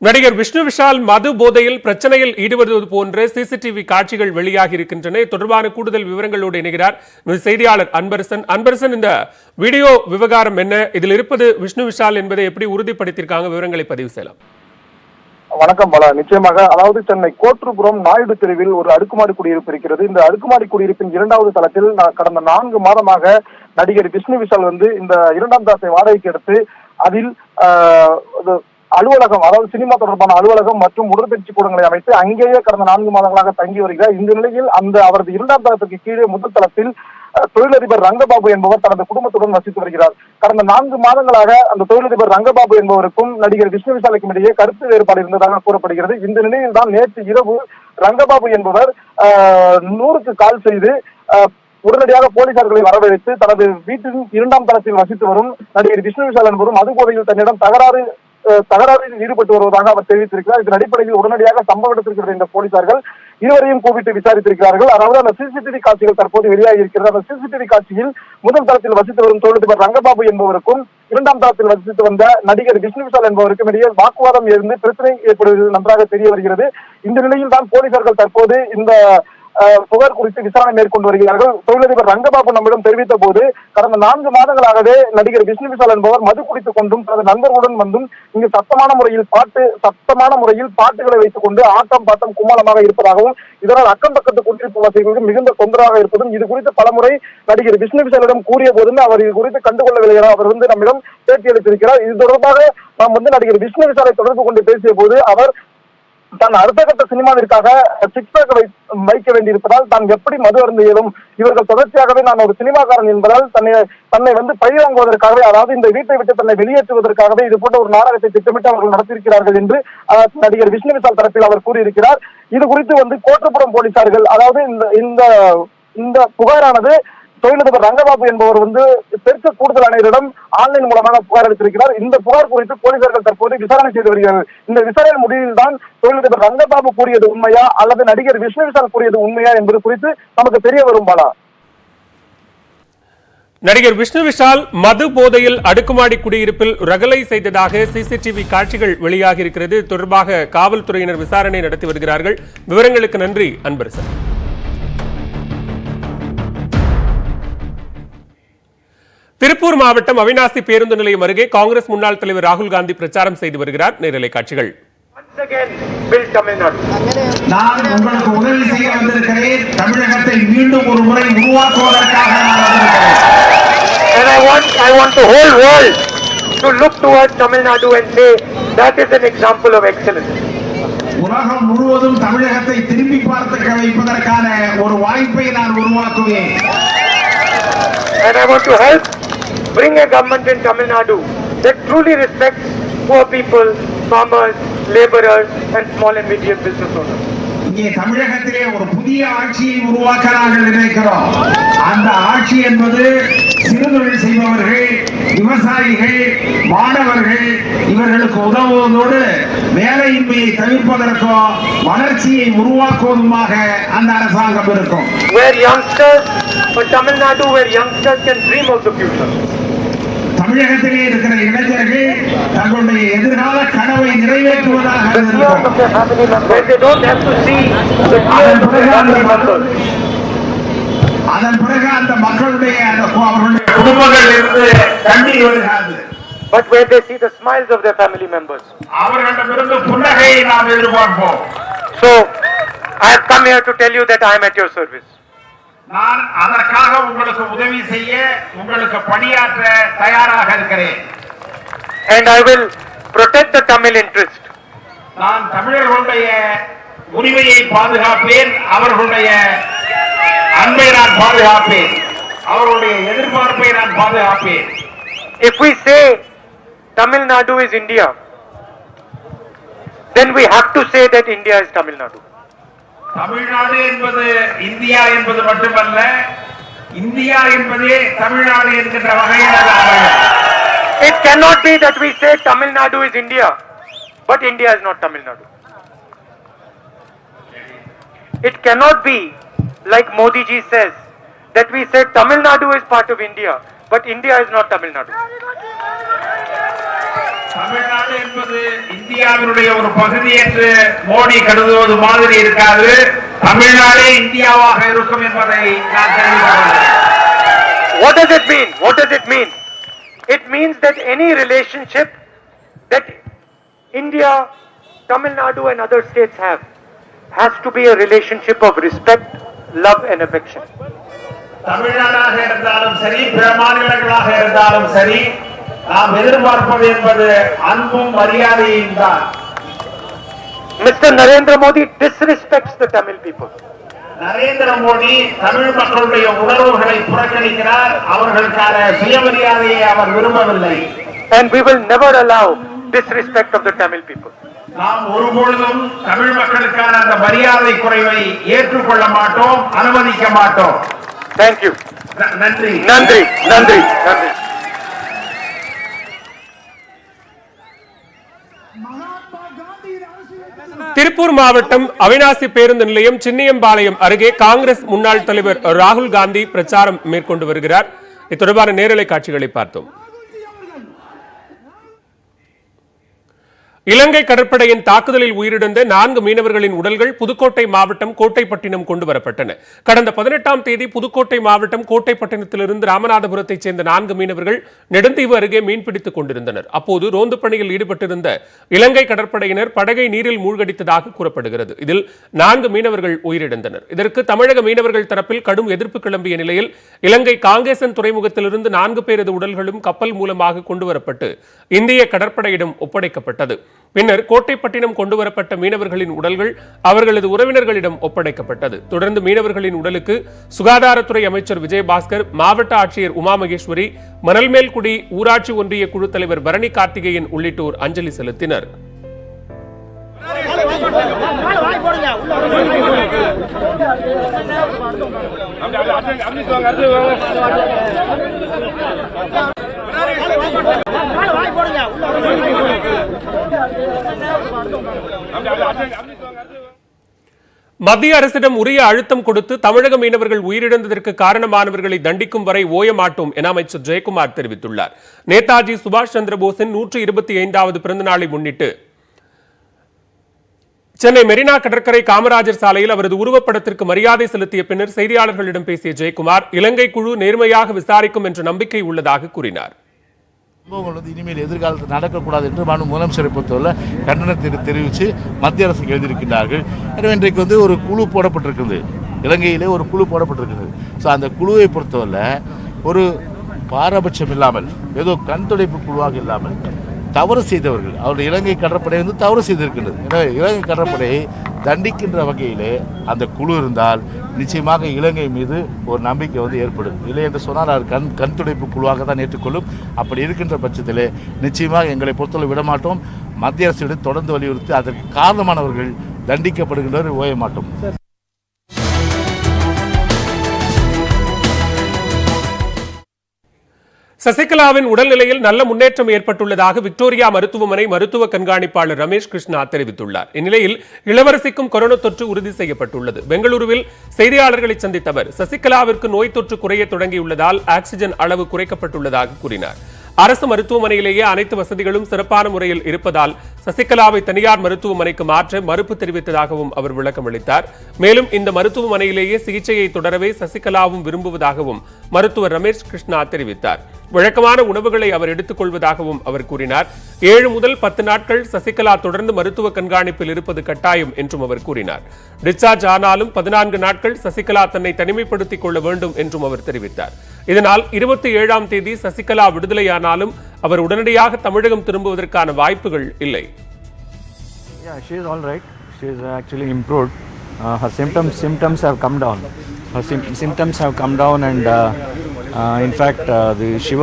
நடிகர் விஷ்ணு விஷால் மது போதையில் பிரச்சனையில் ஈடுபடுவது போன்ற சிசிடிவி காட்சிகள் வெளியாகி இருக்கின்றன. தொடர்பான கூடுதல் விவரங்களோடு இணைகிறார் செய்தியாளர் அன்பரசன். அன்பரசன், இந்த வீடியோ விவகாரம் என்ன? இதில் இருப்பது விஷ்ணு விஷால் என்பதை எப்படி உறுதிப்படுத்தியிருக்காங்க? விவரங்களை பதிவு செய்யலாம். வணக்கம் பல. நிச்சயமாக, அதாவது சென்னை கோட்டூர்புரம் நாயுடு தெருவில் ஒரு அடுக்குமாடி குடியிருப்பு இருக்கிறது. இந்த அடுக்குமாடி குடியிருப்பின் 2வது தளத்தில் கடந்த 4 மாதமாக நடிகர் விஷ்ணு விஷால் இந்த 2ஆம் தளத்தை வாடகைக்கு எடுத்து அதில் அலுவலகம், அதாவது சினிமா தொடர்பான அலுவலகம் மற்றும் உடற்பயிற்சி கூடங்களை அமைத்து அங்கேயே கடந்த 4 மாதங்களாக தங்கி வருகிறார். இந்த நிலையில் அவரது 2ஆம் தளத்திற்கு கீழே முதல் தளத்தில் தொழிலதிபர் ரங்கபாபு என்பவர் தனது குடும்பத்துடன் வசித்து வருகிறார். கடந்த 4 மாதங்களாக அந்த தொழிலதிபர் ரங்கபாபு என்பவருக்கும் நடிகர் விஷ்ணு விஷாலுக்கும் இடையே கருத்து வேறுபாடு இருந்ததாக கூறப்படுகிறது. இந்த நிலையில் தான் நேற்று இரவு ரங்கபாபு என்பவர் 100க்கு கால் செய்து உடனடியாக போலீசார்களை வரவழைத்து தனது வீட்டின் 2ஆம் தளத்தில் வசித்து வரும் நடிகர் விஷ்ணு விஷால் என்பவரும் மது போதையில் தன்னிடம் தகராறில் ஈடுபட்டு வருவதாக அவர் தெரிவித்திருக்கிறார். இதன் அடிப்படையில் உடனடியாக சம்பவ இடத்திற்கு விரைந்த போலீசார்கள் இருவரையும் கூப்பிட்டு விசாரித்திருக்கிறார்கள். அதாவது அந்த சிசிடிவி காட்சிகள் தற்போது வெளியாகி இருக்கிறது. அந்த சிசிடிவி காட்சியில் முதல் தளத்தில் வசித்து வரும் தொழிலதிபர் ரங்கபாபு என்பவருக்கும் 2ஆம் தளத்தில் வசித்து வந்த நடிகர் விஷ்ணு விஷால் என்பவருக்கும் இடையே வாக்குவாதம் இருந்து பிரச்சனை ஏற்படுவது நன்றாக தெரிய வருகிறது. இந்த நிலையில் தான் போலீசார்கள் தற்போது இந்த புகார் குறித்து விசாரணை மேற்கொண்டு வருகிறார்கள். தொழிலதிபர் ரங்கபாபு நம்மிடம் தெரிவித்த போது, கடந்த 4 மாதங்களாகவே நடிகர் விஷ்ணு விஷால் என்பவர் மது குடித்துக் கொண்டும் தனது நண்பர்களுடன் வந்தும் இங்கு சத்தமான முறையில் பாட்டுகளை வைத்துக் கொண்டு ஆட்டம் பாட்டம் கும்மாளமாக இருப்பதாகவும், இதனால் அக்கம் பக்கத்து குடியிருப்பு வசதிகளுக்கு மிகுந்த தொந்தரவாக இருப்பதும், இது குறித்து பலமுறை நடிகர் விஷ்ணு விஷாலிடம் கூறிய போதும் அவர் இது குறித்து கண்டுகொள்ளவில்லை என அவர் நம்மிடம் பேட்டி அளித்திருக்கிறார். இது தொடர்பாக நாம் நடிகர் விஷ்ணு விஷாலை தொடர்பு கொண்டு பேசிய போது அவர் தான் அடுத்த கட்ட சினிமாவிற்காக சிக்ஸ் வைக்க வேண்டியிருப்பதால் தான் எப்படி மது அருந்த இயலும், இவர்கள் தொடர்ச்சியாகவே நான் ஒரு சினிமாக்காரன் என்பதால் தன்னை பழி வாங்குவதற்காகவே, அதாவது இந்த வீட்டை விட்டு தன்னை வெளியேற்றுவதற்காகவே இது போன்ற ஒரு நாடகத்தை திட்டமிட்டு அவர்கள் நடத்தியிருக்கிறார்கள் என்று நடிகர் விஷ்ணு விஷால் தரப்பில் அவர் கூறியிருக்கிறார். இது குறித்து கோட்டூர்புரம் போலீசார்கள், அதாவது இந்த புகாரானது தொழிலதிபர் ரங்கபாபு என்பவர் தெற்கு கூடுதல் ஆணையரிடம் ஆன்லைன் மூலமாக புகார் அளித்திருக்கிறார். இந்த புகார் குறித்து போலீசார்கள் தற்போது விசாரணை செய்து வருகிறார்கள். இந்த விசாரணை முடிவில் தான் தொழிலதிபர் ரங்கபாபு கூறியது உண்மையா அல்லது நடிகர் விஷ்ணு விஷால் கூறியது உண்மையா என்பது குறித்து நமக்கு தெரிய வரும். பாலா, நடிகர் விஷ்ணு விஷால் மது போதையில் அடுக்குமாடி குடியிருப்பில் ரகளை செய்ததாக சிசிடிவி காட்சிகள் வெளியாகி இருக்கிறது. தொடர்பாக காவல்துறையினர் விசாரணை நடத்தி வருகிறார்கள். விவரங்களுக்கு நன்றி அன்பரசன். திருப்பூர் மாவட்டம் அவிநாசி பேருந்து நிலையம் அருகே காங்கிரஸ் முன்னாள் தலைவர் ராகுல் காந்தி பிரச்சாரம் செய்து வருகிறார். நேரலை காட்சிகள். நான் உங்களுக்கு உதவி செய்ய வந்திருக்கிறேன். தமிழகத்தை மீண்டும் ஒரு முறை உருவாக்குவதற்காக And I want the whole world to look towards Tamil Nadu and say that is an example of excellence. உலகம் முழுவதும் தமிழகத்தை திரும்பி பார்க்க வைப்பதற்கான ஒரு வாய்ப்பை நான் உருவாக்குவேன். And I want to help bring a government in Tamil Nadu that truly respects poor people, farmers, laborers and small and medium business owners. இங்கே தமிழகத்திலே ஒரு புதிய ஆட்சியை உருவாக்க நாங்கள் நினைக்கிறோம். அந்த ஆட்சி என்பது சிறுதொழில் செய்பவர்கள், விவசாயிகள், மாணவர்கள் இவர்களுக்கு உதவுவதோடு வேலையின்மையை தவிர்ப்பதற்கும் வளர்ச்சியை உருவாக்குவதுமாக அந்த அரசாங்கம் இருக்கும். Where youngsters for Tamil Nadu, where youngsters can dream of the future. தமிழகத்திலே இருக்கிற இளைஞர்கள் தங்களுடைய எதிர்கால கனவை நிறைவேற்றுவதாக அதன் பிறகு அந்த மக்களுடைய அவர்களுடைய குடும்பங்கள் இருந்து கண்ணீர் வருகிறது. But where they see the smiles of their family members. அவர்களிடமிருந்து புன்னகையை நாம் எதிர்பார்ப்போம். So I have come here to tell you that I am at your service. நான் அதற்காக உங்களுக்கு உதவி செய்ய, உங்களுக்கு பணியாற்ற தயாராக இருக்கிறேன். And I will protect the Tamil interest. நான் தமிழர்களுடைய உரிமையை பாதுகாப்பேன், அவர்களுடைய அன்பை நான் பாதுகாப்பேன், அவர்களுடைய எதிர்பார்ப்பை நான் பாதுகாப்பேன். If we say Tamil Nadu is India, then we have to say that India is Tamil Nadu. Tamil Nadu என்பது இந்தியா என்பது மட்டுமல்ல, இந்தியா என்பதே தமிழ்நாடு என்கின்ற வகையில். It cannot be that we say Tamil Nadu is India, but India is not Tamil Nadu. It cannot be like Modi ji says that we say Tamil Nadu is part of India, but India is not Tamil Nadu. Tamil Nadu என்பது இந்தியாவினுடைய ஒரு பகுதி என்று மோடி கருதுவது மாதிரி இருக்காது. தமிழ்நாடே இந்தியாவாக இருக்கும் என்பதை நான் தெரிவிக்கிறேன். What does it mean? What does it mean? It means that any relationship that India, Tamil Nadu and other states have has to be a relationship of respect, love and affection. தமிழ்நாடாக இருந்தாலும் சரி, பிற மாநிலங்களாக இருந்தாலும் சரி, நாம் எதிர்பார்ப்பது என்பது அன்பும் மரியாதையும் தான். Mr. Narendra Modi disrespects the Tamil people. Narendra Modi Tamil மக்களுடைய உணர்வுகளை புறக்கணிக்கிறார். அவர்களுக்கான சுயமரியாதையை அவர் விரும்பவில்லை. And we will never allow disrespect of the Tamil people. நாம் ஒருபொழுதும் தமிழ் மக்களுக்கான அந்த மரியாதை குறைவை ஏற்றுக்கொள்ள மாட்டோம், அனுமதிக்க மாட்டோம். Thank you. நன்றி Nandri, Nandri, Nandri. திருப்பூர் மாவட்டம் அவிநாசி பேருந்து நிலையம் சின்னியம்பாளையம் அருகே காங்கிரஸ் முன்னாள் தலைவர் ராகுல் காந்தி பிரச்சாரம் மேற்கொண்டு வருகிறார். இது தொடர்பான நேரலை காட்சிகளை பார்த்தோம். இலங்கை கடற்படையின் தாக்குதலில் உயிரிழந்த 4 மீனவர்களின் உடல்கள் புதுக்கோட்டை மாவட்டம் கோட்டைப்பட்டினம் கொண்டு வரப்பட்டன. கடந்த 18ஆம் தேதி புதுக்கோட்டை மாவட்டம் கோட்டைப்பட்டினத்திலிருந்து ராமநாதபுரத்தைச் சேர்ந்த 4 மீனவர்கள் நெடுந்தீவு அருகே மீன்பிடித்துக் கொண்டிருந்தனர். அப்போது ரோந்து பணியில் ஈடுபட்டிருந்த இலங்கை கடற்படையினர் படகை நீரில் மூழ்கடித்ததாக கூறப்படுகிறது. இதில் 4 மீனவர்கள் உயிரிழந்தனர். இதற்கு தமிழக மீனவர்கள் தரப்பில் கடும் எதிர்ப்பு கிளம்பிய நிலையில் இலங்கை காங்கேசன் துறைமுகத்திலிருந்து 4 பேரது உடல்களும் கப்பல் மூலமாக கொண்டுவரப்பட்டு இந்திய கடற்படையிடம் ஒப்படைக்கப்பட்டது. பின்னர் கோட்டைப்பட்டினம் கொண்டுவரப்பட்ட மீனவர்களின் உடல்கள் அவர்களது உறவினர்களிடம் ஒப்படைக்கப்பட்டது. தொடர்ந்து மீனவர்களின் உடலுக்கு சுகாதாரத்துறை அமைச்சர் விஜயபாஸ்கர், மாவட்ட ஆட்சியர் உமா மகேஸ்வரி, மணல்மேல்குடி ஊராட்சி ஒன்றிய குழு தலைவர் பரணி கார்த்திகேயன் உள்ளிட்டோர் அஞ்சலி செலுத்தினர். மத்திய அரசிடம் உரிய அழுத்தம் கொடுத்து தமிழக மீனவர்கள் உயிரிழந்ததற்கு காரணமானவர்களை தண்டிக்கும் வரை ஓய மாட்டோம் என அமைச்சர் ஜெயக்குமார் தெரிவித்துள்ளார். நேதாஜி சுபாஷ் சந்திரபோஸின் 125வது பிறந்த நாளை முன்னிட்டு சென்னை மெரினா கடற்கரை காமராஜர் சாலையில் அவரது உருவப்படத்திற்கு மரியாதை செலுத்திய பின்னர் செய்தியாளர்களிடம் பேசிய ஜெயக்குமார், இலங்கை குழு நேர்மையாக விசாரிக்கும் என்ற நம்பிக்கை உள்ளதாக கூறினார். சம்பவங்கள் இனிமேல் எதிர்காலத்தில் நடக்கக்கூடாது என்று முதலமைச்சரை பொறுத்தவரை கண்டனத்தை தெரிவித்து மத்திய அரசுக்கு எழுதியிருக்கிறார்கள். எனவே இன்றைக்கு ஒரு குழு போடப்பட்டிருக்கிறது, இலங்கையிலே ஒரு குழு போடப்பட்டிருக்கிறது. ஸோ அந்த குழுவை பொறுத்தவரை ஒரு பாரபட்சம் இல்லாமல், ஏதோ கண் துடைப்பு குழுவாக இல்லாமல் தவறு செய்தவர்கள், அவருடைய இலங்கை கடற்படை தவறு செய்திருக்கின்றது. எனவே இலங்கை கடற்படையை தண்டிக்கின்ற வகையிலே அந்த குழு இருந்தால் நிச்சயமாக இலங்கை மீது ஒரு நம்பிக்கை ஏற்படும். இல்லை என்று சொன்னால் அது கண் துடைப்பு குழுவாக தான் ஏற்றுக்கொள்ளும். அப்படி இருக்கின்ற பட்சத்திலே நிச்சயமாக எங்களை பொறுத்தவரை விடமாட்டோம். மத்திய அரசிடம் தொடர்ந்து வலியுறுத்தி அதற்கு காரணமானவர்கள் தண்டிக்கப்படுகின்றவர் ஓய மாட்டோம். சசிகலாவின் உடல்நிலையில் நல்ல முன்னேற்றம் ஏற்பட்டுள்ளதாக விக்டோரியா மருத்துவமனை மருத்துவ கண்காணிப்பாளர் ரமேஷ் கிருஷ்ணா தெரிவித்துள்ளார். இந்நிலையில் இளவரசிக்கும் கொரோனா தொற்று உறுதி செய்யப்பட்டுள்ளது. பெங்களூருவில் செய்தியாளர்களை சந்தித்த அவர் சசிகலாவிற்கு நோய் தொற்று குறைய தொடங்கியுள்ளதால் ஆக்சிஜன் அளவு குறைக்கப்பட்டுள்ளதாக கூறினார். அரசு மருத்துவமனையிலேயே அனைத்து வசதிகளும் சிறப்பான முறையில் இருப்பதால் சசிகலாவை தனியார் மருத்துவமனைக்கு மாற்ற மறுப்பு தெரிவித்ததாகவும் அவர் விளக்கம் அளித்தார். மேலும் இந்த மருத்துவமனையிலேயே சிகிச்சையை தொடரவே சசிகலாவும் விரும்புவதாகவும் மருத்துவர் ரமேஷ் கிருஷ்ணா தெரிவித்தார். வழக்கமான உணவுகளை அவர் எடுத்துக் கொள்வதாகவும் அவர் கூறினார். 7 முதல் 10 நாட்கள் சசிகலா தொடர்ந்து மருத்துவ கண்காணிப்பில் இருப்பது கட்டாயம் என்றும் அவர் கூறினார். டிஸ்சார்ஜ் ஆனாலும் 14 நாட்கள் சசிகலா தன்னை தனிமைப்படுத்திக் கொள்ள வேண்டும் என்றும் அவர் தெரிவித்தார். இதனால் 27ஆம் தேதி சசிகலா விடுதலையானாலும் அவர் உடனடியாக தமிழகம் திரும்புவதற்கான வாய்ப்புகள் இல்லை. Yeah, she is all right. She is actually improved. Her symptoms have come down. Her symptoms have come down, and in fact, she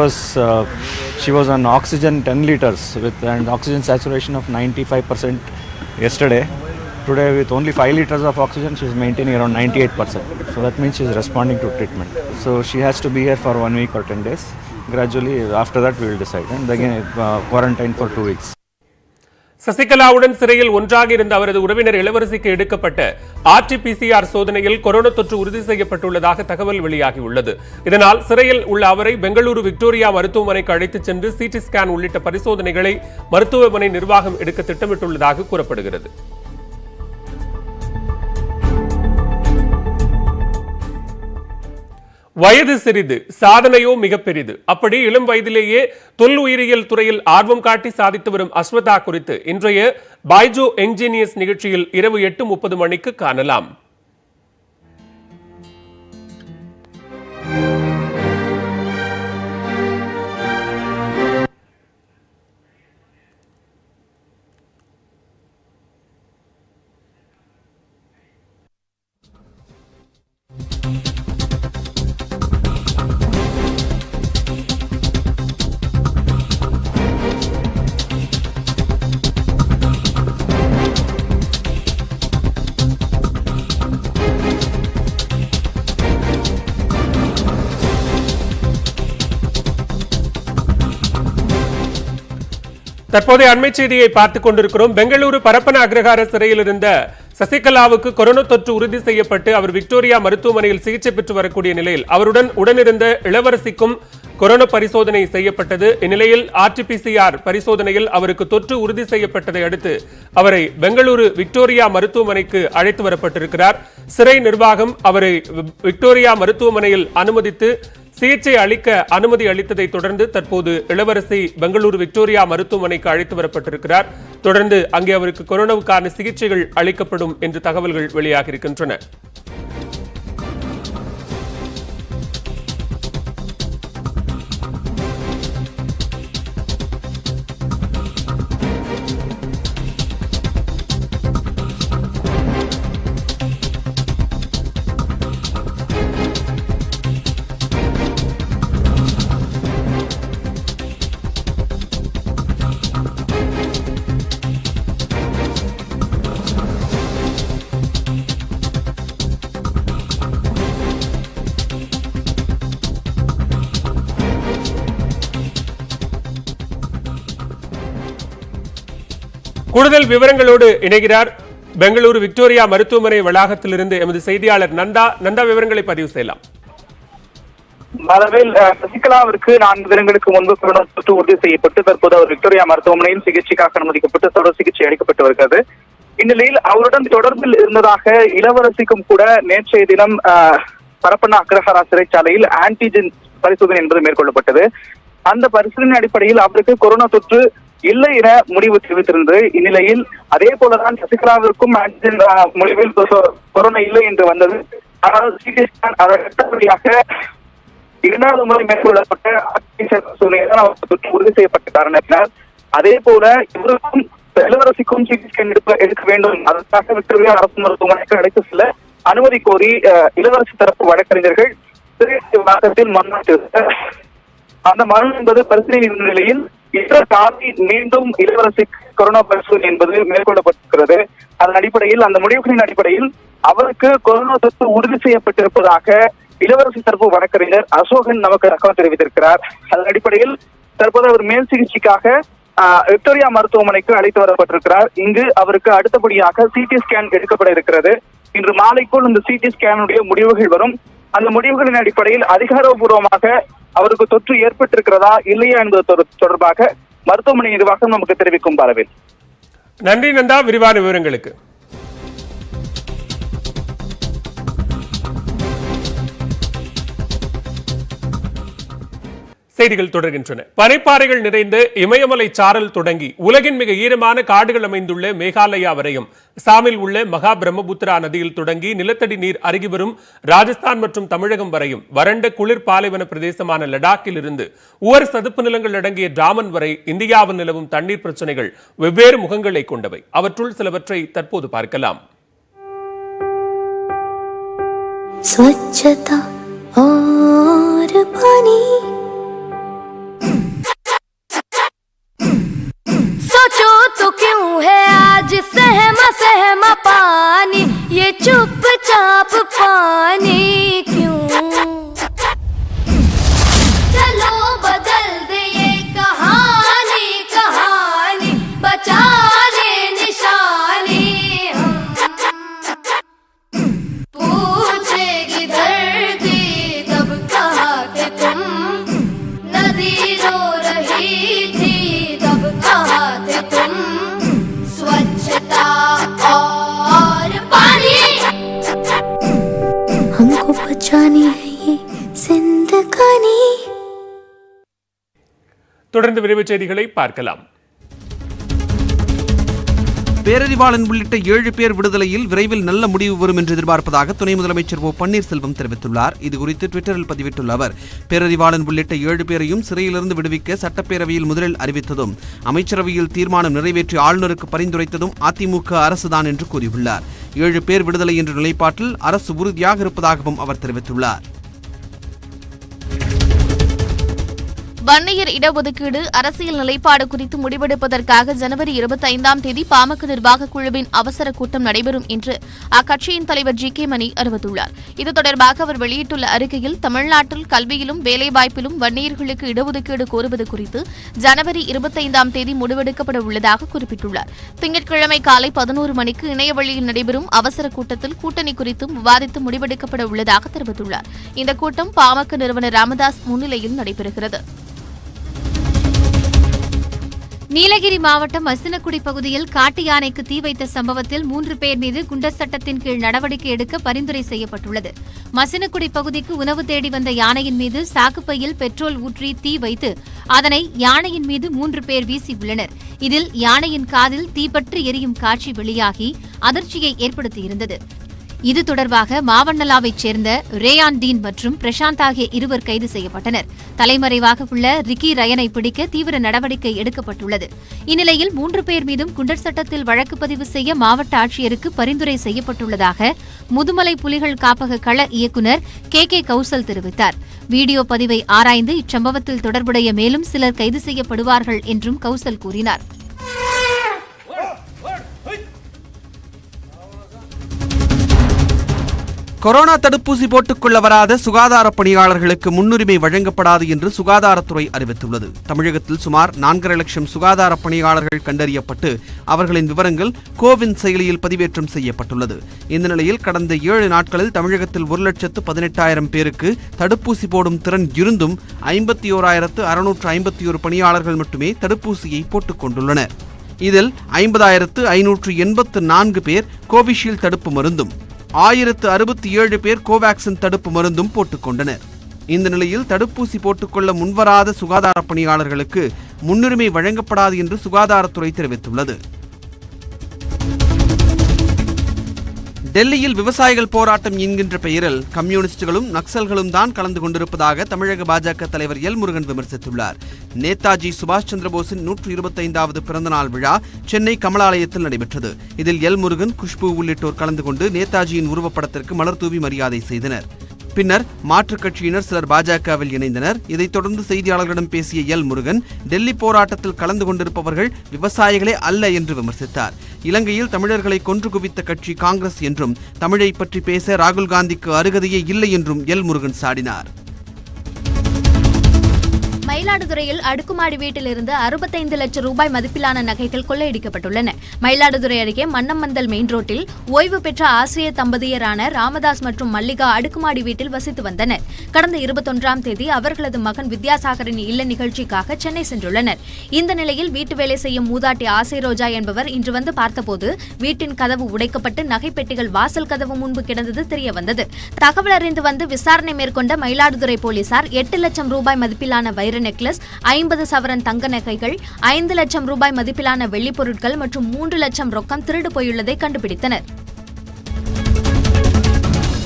was on oxygen 10 liters with an oxygen saturation of 95% yesterday. Today, with only 5 liters of oxygen, she is maintaining around 98%. So that means she is responding to treatment. So she has to be here for 1 week or 10 days. Gradually, after that, we will decide. And again, quarantine for 2 weeks. சசிகலாவுடன் சிறையில் ஒன்றாக இருந்த அவரது உறவினர் இளவரசிக்கு எடுக்கப்பட்ட RT-PCR சோதனையில் corona தொற்று உறுதி செய்யப்பட்டுள்ளதாக தகவல் வெளியாகியுள்ளது. இதனால் சிறையில் உள்ள அவரை பெங்களூரு விக்டோரியா மருத்துவமனைக்கு அழைத்துச் சென்று CT ஸ்கேன் உள்ளிட்ட பரிசோதனைகளை மருத்துவமனை நிர்வாகம் எடுக்க திட்டமிட்டுள்ளதாக கூறப்படுகிறது. வயது சிறிது, சாதனையோ மிக பெரிது. அப்படி இளம் வயதிலேயே தொல்லுயிரியல் துறையில் ஆர்வம் காட்டி சாதித்து வரும் அஸ்வதா குறித்து இன்றைய பைஜோ என்ஜினியர்ஸ் நிகழ்ச்சியில் இரவு 8:30 மணிக்கு காணலாம். தற்போதைய அண்மை செய்தியை பார்த்துக் கொண்டிருக்கிறோம். பெங்களூரு பரப்பன அக்ரஹார சிறையில் இருந்த சசிகலாவுக்கு கொரோனா தொற்று உறுதி செய்யப்பட்டு அவர் விக்டோரியா மருத்துவமனையில் சிகிச்சை பெற்று வரக்கூடிய நிலையில் அவருடன் உடனிருந்த இளவரசிக்கும் கொரோனா பரிசோதனை செய்யப்பட்டது. இந்நிலையில் RT-PCR பரிசோதனையில் அவருக்கு தொற்று உறுதி செய்யப்பட்டதை அடுத்து அவரை பெங்களூரு விக்டோரியா மருத்துவமனைக்கு அழைத்து வரப்பட்டிருக்கிறார். சிறை நிர்வாகம் அவரை விக்டோரியா மருத்துவமனையில் அனுமதித்து சிகிச்சை அளிக்க அனுமதி அளித்ததை தொடர்ந்து தற்போது இளவரசி பெங்களூரு விக்டோரியா மருத்துவமனைக்கு அழைத்து வரப்பட்டிருக்கிறார். தொடர்ந்து அங்கே அவருக்கு கொரோனாவுக்கான சிகிச்சைகள் அளிக்கப்படும் என்று தகவல்கள் வெளியாகியிருக்கின்றன. கூடுதல் விவரங்களோடு இணைகிறார் பெங்களூரு விக்டோரியா மருத்துவமனை வளாகத்திலிருந்து எமது செய்தியாளர் நந்தா. விவரங்களை பதிவு செய்யலாம். சசிகலாவிற்கு 4 தினங்களுக்கு முன்பு கொரோனா தொற்று உறுதி செய்யப்பட்டு தற்போது அவர் விக்டோரியா மருத்துவமனையில் சிகிச்சைக்காக அனுமதிக்கப்பட்டு தொடர் சிகிச்சை அளிக்கப்பட்டு வருகிறது. இந்நிலையில் அவருடன் தொடர்பில் இருந்ததாக இளவரசிக்கும் கூட நேற்றைய தினம் பரப்பன அக்ரஹாரா சிறைச்சாலையில் ஆன்டிஜென் பரிசோதனை என்பது மேற்கொள்ளப்பட்டது. அந்த பரிசோதனை அடிப்படையில் அவருக்கு கொரோனா தொற்று இல்லை என முடிவு தெரிவித்திருந்தது. இந்நிலையில் அதே போலதான் சசிகலாவிற்கும் முடிவில் கொரோனா இல்லை என்று வந்தது. ஆனால் CT ஸ்கேன் அடுத்தபடியாக 2வது முறை மேற்கொள்ளப்பட்ட சோதனையில் அவருக்கு தொற்று உறுதி செய்யப்பட்ட காரணத்தினால் அதே போல இவருக்கும் இளவரசிக்கும் CT ஸ்கேன் எடுக்க வேண்டும். அதற்காக விக்டோரியா அரசு மருத்துவமனைக்கு அழைத்து செல்ல அனுமதி கோரி இளவரசி தரப்பு வழக்கறிஞர்கள் சிறை வளாகத்தில் மனு. அந்த மனு என்பது பரிசீலனை இருந்த நிலையில் இன்று காலை மீண்டும் இளவரசிக்கு கொரோனா பரிசோதனை என்பது மேற்கொள்ளப்பட்டிருக்கிறது. அதன் அடிப்படையில் அந்த முடிவுகளின் அடிப்படையில் அவருக்கு கொரோனா தொற்று உறுதி செய்யப்பட்டிருப்பதாக இளவரசி தரப்பு வழக்கறிஞர் அசோகன் நமக்கு தகவல் தெரிவித்திருக்கிறார். அதன் அடிப்படையில் தற்போது அவர் மேல் சிகிச்சைக்காக விக்டோரியா மருத்துவமனைக்கு அழைத்து வரப்பட்டிருக்கிறார். இங்கு அவருக்கு அடுத்தபடியாக CT ஸ்கேன் எடுக்கப்பட இருக்கிறது. இன்று மாலைக்குள் இந்த CT ஸ்கேனுடைய முடிவுகள் வரும். அந்த முடிவுகளின் அடிப்படையில் அதிகாரப்பூர்வமாக அவருக்கு தொற்று ஏற்பட்டிருக்கிறதா இல்லையா என்பது தொடர்பாக மருத்துவமனை நிர்வாகம் நமக்கு தெரிவிக்கும். பாரவேல், நன்றி நந்தா விரிவான விவரங்களுக்கு. செய்திகள் தொடர்கின்றன. பனிப்பாறைகள் நிறைந்த இமயமலை சாரல் தொடங்கி உலகின் மிக ஈரமான காடுகள் அமைந்துள்ள மேகாலயா வரையும் அசாமில் உள்ள மகா பிரம்மபுத்திரா நதியில் தொடங்கி நிலத்தடி நீர் அருகி வரும் ராஜஸ்தான் மற்றும் தமிழகம் வரையும் வறண்ட குளிர் பாலைவன பிரதேசமான லடாக்கில் இருந்து உவர் சதுப்பு நிலங்கள் அடங்கிய டிராமன் வரை இந்தியாவில் நிலவும் தண்ணீர் பிரச்சனைகள் வெவ்வேறு முகங்களை கொண்டவை. அவற்றுள் சிலவற்றை தற்போது பார்க்கலாம். स्वच्छता और पानी, सोचो तो क्यों है आज सहमा सहमा पानी, ये चुपचाप पानी क्यों? चलो बदल दे ये कहानी, कहानी बचा ले தொடர்ந்து விரைவுச் செய்திகளை பார்க்கலாம். பேரறிவாளன் உள்ளிட்ட 7 பேர் விடுதலையில் விரைவில் நல்ல முடிவு வரும் என்று எதிர்பார்ப்பதாக துணை முதலமைச்சர் ஓ பன்னீர்செல்வம் தெரிவித்துள்ளார். இதுகுறித்து ட்விட்டரில் பதிவிட்டுள்ள அவர், பேரறிவாளன் உள்ளிட்ட 7 பேரையும் சிறையிலிருந்து விடுவிக்க சட்டப்பேரவையில் முதலில் அறிவித்ததும் அமைச்சரவையில் தீர்மானம் நிறைவேற்றி ஆளுநருக்கு பரிந்துரைத்ததும் அதிமுக அரசுதான் என்று கூறியுள்ளார். 7 பேர் விடுதலை என்ற நிலைப்பாட்டில் அரசு உறுதியாக இருப்பதாகவும் அவர் தெரிவித்துள்ளார். வன்னியர் இடஒதுக்கீடு அரசியல் நிலைப்பாடு குறித்து முடிவெடுப்பதற்காக ஜனவரி 25ஆம் தேதி பாமக நிர்வாக குழுவின் அவசர கூட்டம் நடைபெறும் என்று அக்கட்சியின் தலைவர் ஜி.கே. மணி அறிவித்துள்ளார். இது தொடர்பாக அவர் வெளியிட்டுள்ள அறிக்கையில், தமிழ்நாட்டில் கல்வியிலும் வேலைவாய்ப்பிலும் வன்னியர்களுக்கு இடஒதுக்கீடு கோருவது குறித்து ஜனவரி 25ஆம் தேதி முடிவெடுக்கப்பட உள்ளதாக குறிப்பிட்டுள்ளார். திங்கட்கிழமை காலை 11 மணிக்கு இணையவழியில் நடைபெறும் அவசர கூட்டத்தில் கூட்டணி குறித்தும் விவாதித்து முடிவெடுக்கப்பட உள்ளதாக தெரிவித்துள்ளார். இந்த கூட்டம் பாமக நிறுவனர் ராமதாஸ் முன்னிலையில் நடைபெறுகிறது. நீலகிரி மாவட்டம் மசினக்குடி பகுதியில் காட்டு யானைக்கு தீ வைத்த சம்பவத்தில் 3 பேர் மீது குண்டர் சட்டத்தின் கீழ் நடவடிக்கை எடுக்க பரிந்துரை செய்யப்பட்டுள்ளது. மசினக்குடி பகுதிக்கு உணவு தேடி வந்த யானையின் மீது சாக்குப்பையில் பெட்ரோல் ஊற்றி தீ வைத்து அதனை யானையின் மீது 3 பேர் வீசியுள்ளனர். இதில் யானையின் காதில் தீப்பற்றி எரியும் காட்சி வெளியாகி அதிர்ச்சியை ஏற்படுத்தியிருந்தது. இது தொடர்பாக மாவண்ணலாவைச் சேர்ந்த ரேயான் டீன் மற்றும் பிரசாந்த் ஆகிய 2 கைது செய்யப்பட்டனர். தலைமறைவாக உள்ள ரிக்கி ரயனை பிடிக்க தீவிர நடவடிக்கை எடுக்கப்பட்டுள்ளது. இந்நிலையில் 3 பேர் மீதும் குண்டர் சட்டத்தில் வழக்கு பதிவு செய்ய மாவட்ட ஆட்சியருக்கு பரிந்துரை செய்யப்பட்டுள்ளதாக முதுமலை புலிகள் காப்பக கள இயக்குநர் கே. கௌசல் தெரிவித்தார். வீடியோ பதிவை ஆராய்ந்து இச்சம்பவத்தில் தொடர்புடைய மேலும் சிலர் கைது செய்யப்படுவார்கள் என்றும் கௌசல் கூறினார். கொரோனா தடுப்பூசி போட்டுக்கொள்ள வராத சுகாதார பணியாளர்களுக்கு முன்னுரிமை வழங்கப்படாது என்று சுகாதாரத்துறை அறிவித்துள்ளது. தமிழகத்தில் சுமார் 4.5 லட்சம் சுகாதார பணியாளர்கள் கண்டறியப்பட்டு அவர்களின் விவரங்கள் கோவின் செயலியில் பதிவேற்றம் செய்யப்பட்டுள்ளது. இந்த நிலையில் கடந்த 7 நாட்களில் தமிழகத்தில் 1,18,000 பேருக்கு தடுப்பூசி போடும் திறன் இருந்தும் 51,651 பணியாளர்கள் மட்டுமே தடுப்பூசியை போட்டுக் கொண்டுள்ளனர். இதில் 50,584 பேர் கோவிஷீல்டு தடுப்பு மருந்தும் 1067 பேர் கோவாக்சின் தடுப்பு மருந்தும் போட்டுக் கொண்டனர். இந்த நிலையில் தடுப்பூசி போட்டுக்கொள்ள முன்வராத சுகாதார பணியாளர்களுக்கு முன்னுரிமை வழங்கப்படாது என்று சுகாதாரத்துறை தெரிவித்துள்ளது. டெல்லியில் விவசாயிகள் போராட்டம் என்கின்ற பெயரில் கம்யூனிஸ்டுகளும் நக்சல்களும் தான் கலந்து கொண்டிருப்பதாக தமிழக பாஜக தலைவர் எல் முருகன் விமர்சித்துள்ளார். நேதாஜி சுபாஷ் சந்திரபோஸின் 125வது பிறந்தநாள் விழா சென்னை கமலாலயத்தில் நடைபெற்றது. இதில் எல் முருகன், குஷ்பு உள்ளிட்டோர் கலந்து கொண்டு நேதாஜியின் உருவப்படத்திற்கு மலர் தூவி மரியாதை செய்தனர். பின்னர் மாற்றுக் கட்சியினர் சிலர் பாஜகவில் இணைந்தனர். இதைத் தொடர்ந்து செய்தியாளர்களிடம் பேசிய எல் முருகன், டெல்லி போராட்டத்தில் கலந்து கொண்டிருப்பவர்கள் விவசாயிகளே அல்ல என்று விமர்சித்தார். இலங்கையில் தமிழர்களை கொன்று குவித்த கட்சி காங்கிரஸ் என்றும் தமிழை பற்றி பேச ராகுல் காந்திக்கு அருகதையே இல்லை என்றும் எல் முருகன் சாடினார். மயிலாடுதுறையில் அடுக்குமாடி வீட்டிலிருந்து 65 லட்சம் ரூபாய் மதிப்பிலான நகைகள் கொள்ளையடிக்கப்பட்டுள்ளன. மயிலாடுதுறை அருகே மன்னமந்தல் மெயின் ரோட்டில் ஓய்வு பெற்ற ஆசிரியர் தம்பதியரான ராமதாஸ் மற்றும் மல்லிகா அடுக்குமாடி வீட்டில் வசித்து வந்தனர். கடந்த 21ஆம் தேதி அவர்களது மகன் வித்யாசாகரின் இல்ல நிகழ்ச்சிக்காக சென்னை சென்றுள்ளனர். இந்த நிலையில் வீட்டு வேலை செய்யும் மூதாட்டி ஆசை ரோஜா என்பவர் இன்று வந்து பார்த்தபோது வீட்டின் கதவு உடைக்கப்பட்டு நகைப்பெட்டிகள் வாசல் கதவு முன்பு கிடந்தது தெரியவந்தது. தகவல் அறிந்து வந்து விசாரணை மேற்கொண்ட மயிலாடுதுறை போலீசார் 8 லட்சம் ரூபாய் மதிப்பிலான வைர நெக்லஸ், 50 சவரன் தங்க நகைகள், 5 லட்சம் ரூபாய் மதிப்பிலான வெள்ளிப் பொருட்கள் மற்றும் 3 லட்சம் ரொக்கம் திருடு போயுள்ளதை கண்டுபிடித்தனர்.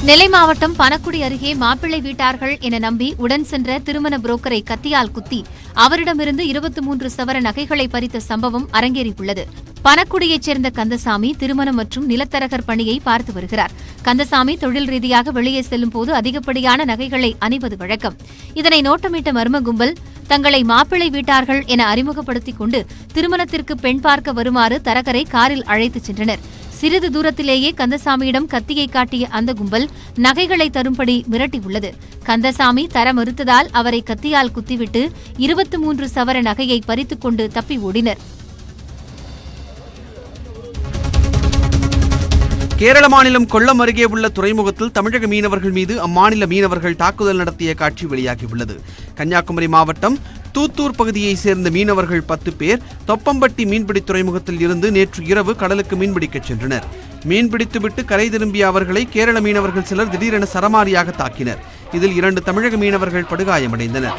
நெல்லை மாவட்டம் பனக்குடி அருகே மாப்பிள்ளை வீட்டார்கள் என நம்பி உடன் சென்ற திருமண புரோக்கரை கத்தியால் குத்தி அவரிடமிருந்து 23 சவர நகைகளை பறித்த சம்பவம் அரங்கேறியுள்ளது. பனக்குடியைச் சேர்ந்த கந்தசாமி திருமணம் மற்றும் நிலத்தரகர் பணியை பார்த்து வருகிறார். கந்தசாமி தொழில் ரீதியாக வெளியே செல்லும் போது அதிகப்படியான நகைகளை அணிவது வழக்கம். இதனை நோட்டமிட்ட மர்ம கும்பல் தங்களை மாப்பிள்ளை வீட்டார்கள் என அறிமுகப்படுத்திக் கொண்டு திருமணத்திற்கு பெண் பார்க்க வருமாறு தரகரை காரில் அழைத்துச் சென்றனர். சிறிது தூரத்திலேயே கந்தசாமியிடம் கத்தியை காட்டிய அந்த கும்பல் நகைகளை தரும்படி மிரட்டியுள்ளது. கந்தசாமி தர மறுத்ததால் அவரை கத்தியால் குத்திவிட்டு 23 சவர நகையை பறித்துக் கொண்டு தப்பி ஓடினர். கேரள மாநிலம் கொல்லம் அருகே உள்ள துறைமுகத்தில் தமிழக மீனவர்கள் மீது அம்மாநில மீனவர்கள் தாக்குதல் நடத்திய காட்சி வெளியாகியுள்ளது. கன்னியாகுமரி மாவட்டம் தூத்தூர் பகுதியைச் சேர்ந்த மீனவர்கள் 10 பேர் தொப்பம்பட்டி மீன்பிடி துறைமுகத்தில் இருந்து நேற்று இரவு கடலுக்கு மீன்பிடிக்கச் சென்றனர். மீன்பிடித்துவிட்டு கரை திரும்பிய அவர்களை கேரள மீனவர்கள் சிலர் திடீரென சரமாரியாக தாக்கினர். இதில் 2 தமிழக மீனவர்கள் படுகாயமடைந்தனர்.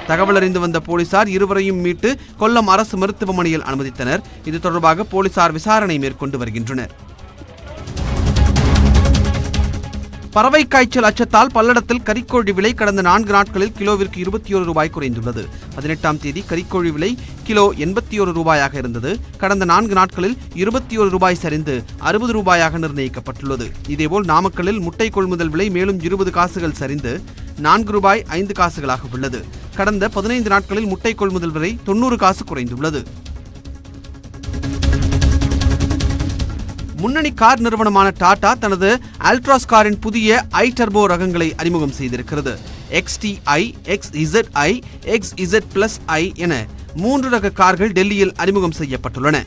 தகவல் அறிந்து வந்த போலீசார் இருவரையும் மீட்டு கொல்லம் அரசு மருத்துவமனையில் அனுமதித்தனர். இது தொடர்பாக போலீசார் விசாரணை மேற்கொண்டு வருகின்றனர். பறவை காய்ச்சல் அச்சத்தால் பல்லடத்தில் கறிக்கோழி விலை கடந்த 4 நாட்களில் கிலோவிற்கு 21 ரூபாய் குறைந்துள்ளது. 18ஆம் தேதி கறிக்கோழி விலை கிலோ 81 ரூபாயாக இருந்தது. கடந்த 4 நாட்களில் 21 ரூபாய் சரிந்து 60 ரூபாயாக நிர்ணயிக்கப்பட்டுள்ளது. இதேபோல் நாமக்கல்லில் முட்டை கொள்முதல் விலை மேலும் 20 காசுகள் சரிந்து 4 ரூபாய் 5 காசுகளாக உள்ளது. கடந்த 15 நாட்களில் முட்டை கொள்முதல் விலை 90 காசு குறைந்துள்ளது. முன்னணி கார் நிறுவனமான டாடா தனது ஆல்ட்ராஸ் காரின் புதிய iTurbo ரகங்களை அறிமுகம் செய்திருக்கிறது. XTi, XZi, XZ+i என 3 ரக கார்கள் டெல்லியில் அறிமுகம் செய்யப்பட்டுள்ளன.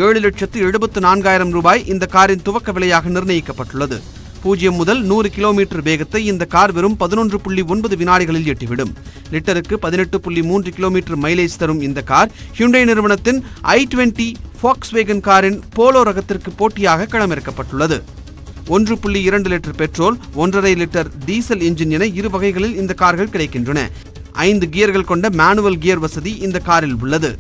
7,74,000 ரூபாய் இந்த காரின் துவக்க விலையாக நிர்ணயிக்கப்பட்டுள்ளது. 0 முதல் 100 கிலோமீட்டர் வேகத்தை இந்த கார் வெறும் 11.9 வினாடிகளில் எட்டிவிடும். லிட்டருக்கு 18.3 கிலோமீட்டர் மைலேஜ் தரும் இந்த கார் ஹியூண்டை நிறுவனத்தின் i20 ஃபாக்ஸ்வேகன் காரின் போலோ ரகத்திற்கு போட்டியாக களமிறக்கப்பட்டுள்ளது. 1.2 litre petrol, 1.5 litre diesel engine என 2 வகைகளில் இந்த கார்கள் கிடைக்கின்றன. 5 கியர்கள் கொண்ட மேனுவல் கியர் வசதி இந்த காரில் உள்ளது.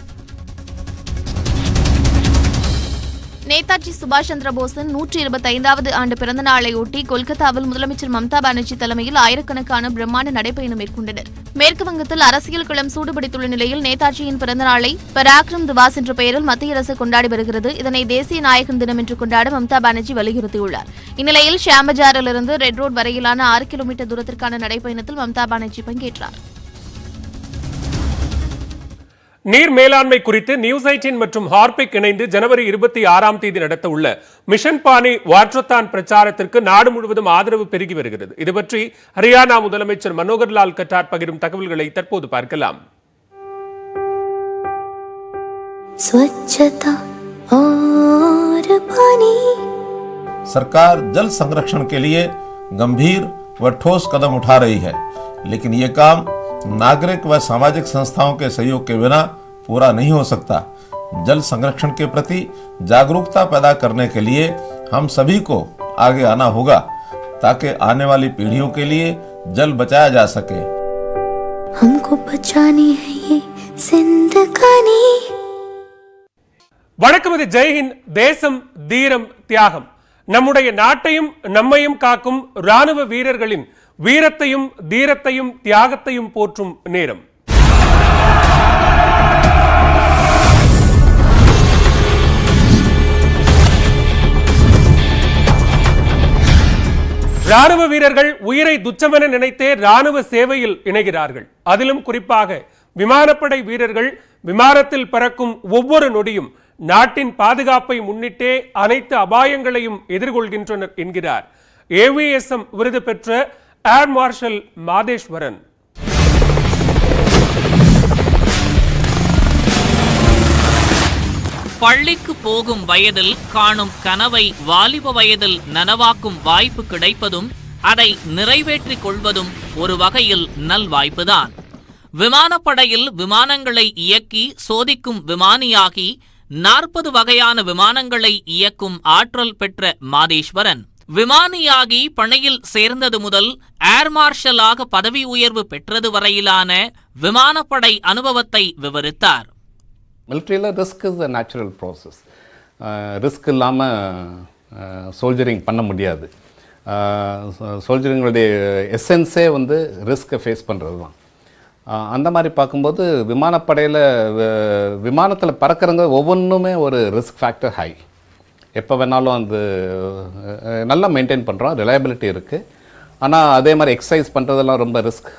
நேதாஜி சுபாஷ் சந்திர போஸின் 125வது ஆண்டு பிறந்த நாளையொட்டி கொல்கத்தாவில் முதலமைச்சர் மம்தா பானர்ஜி தலைமையில் ஆயிரக்கணக்கான பிரம்மாண்ட நடைபயணம் மேற்கொண்டனர். மேற்கு வங்கத்தில் அரசியல் களம் சூடுபிடித்துள்ள நிலையில் நேதாஜியின் பிறந்த நாளை பராக்கிரம் திவாஸ் என்ற பெயரில் மத்திய அரசு கொண்டாடி வருகிறது. இதனை தேசிய நாயகன் தினம் என்று கொண்டாட மம்தா பானர்ஜி வலியுறுத்தியுள்ளார். இந்நிலையில் ஷாம்பஜாரிலிருந்து ரெட் ரோட் வரையிலான 6 கிலோமீட்டர் தூரத்திற்கான நடைபயணத்தில் மம்தா பானர்ஜி பங்கேற்றார். நீர் மேலாண்மை குறித்து நியூஸ் 18 மற்றும் ஹார்பிக் இணைந்து ஜனவரி 26ஆம் தேதி நடத்த உள்ள மிஷன் பானி வாட்டர்தான் பிரச்சாரத்திற்கு நாடு முழுவதும் ஆதரவு பெருகி வருகிறது. இது பற்றி ஹரியானா முதலமைச்சர் மனோகர்லால் கட்டார் பகிரும் தகவல்களை தற்போது பார்க்கலாம். सरकार जल संरक्षण के लिए गंभीर व ठोस कदम उठा रही है, लेकिन ये काम नागरिक व सामाजिक संस्थाओं के सहयोग के बिना पूरा नहीं हो सकता। जल संरक्षण के प्रति जागरूकता पैदा करने के लिए हम सभी को आगे आना होगा, ताकि आने वाली पीढ़ियों के लिए जल बचाया जा सके। हमको बचानी है ये जिंदगानी। வணக்கம், இது ஜெய்ஹிந்த். தேசம், தீரம், தியாகம். நம்முடைய நாட்டையும் நம்மையும் காக்கும் ராணுவ வீரர்களின் வீரத்தையும் தீரத்தையும் தியாகத்தையும் போற்றும் நேரம். ராணுவ வீரர்கள் உயிரை துச்சமென நினைத்தே ராணுவ சேவையில் இணைகிறார்கள். அதிலும் குறிப்பாக விமானப்படை வீரர்கள் விமானத்தில் பறக்கும் ஒவ்வொரு நொடியும் நாட்டின் பாதுகாப்பை முன்னிட்டே அனைத்து அபாயங்களையும் எதிர்கொள்கின்றனர் என்கிறார் ஏவிஎஸ்எம் விருது பெற்ற ஏர் மார்ஷல் மாதேஸ்வரன். பள்ளிக்கு போகும் வயதில் காணும் கனவை வாலிப வயதில் நனவாக்கும் வாய்ப்பு கிடைப்பதும் அதை நிறைவேற்றிக் கொள்வதும் ஒரு வகையில் நல்வாய்ப்புதான். விமானப்படையில் விமானங்களை இயக்கி சோதிக்கும் விமானியாகி 40 வகையான விமானங்களை இயக்கும் ஆற்றல் பெற்ற மாதேஸ்வரன் விமானியாகி பணியில் சேர்ந்தது முதல் ஏர் மார்ஷலாக பதவி உயர்வு பெற்றது வரையிலான விமானப்படை அனுபவத்தை விவரித்தார். மிலிட்ரியில் risk is a natural process. Risk இல்லாமல் சோல்ஜரிங் பண்ண முடியாது. சோல்ஜரிங்களுடைய எசன்ஸே வந்து ரிஸ்க்கை ஃபேஸ் பண்ணுறது தான். அந்த மாதிரி பார்க்கும்போது விமானப்படையில் விமானத்தில் பறக்கிறவங்க ஒவ்வொன்றுமே ஒரு ரிஸ்க் ஃபேக்டர் ஹை. எப்போ வேணாலும் அந்த நல்லா மெயின்டைன் பண்ணுறோம், ரிலையபிலிட்டி இருக்குது. ஆனால் அதே மாதிரி எக்ஸசைஸ் பண்ணுறதெல்லாம் ரொம்ப ரிஸ்க்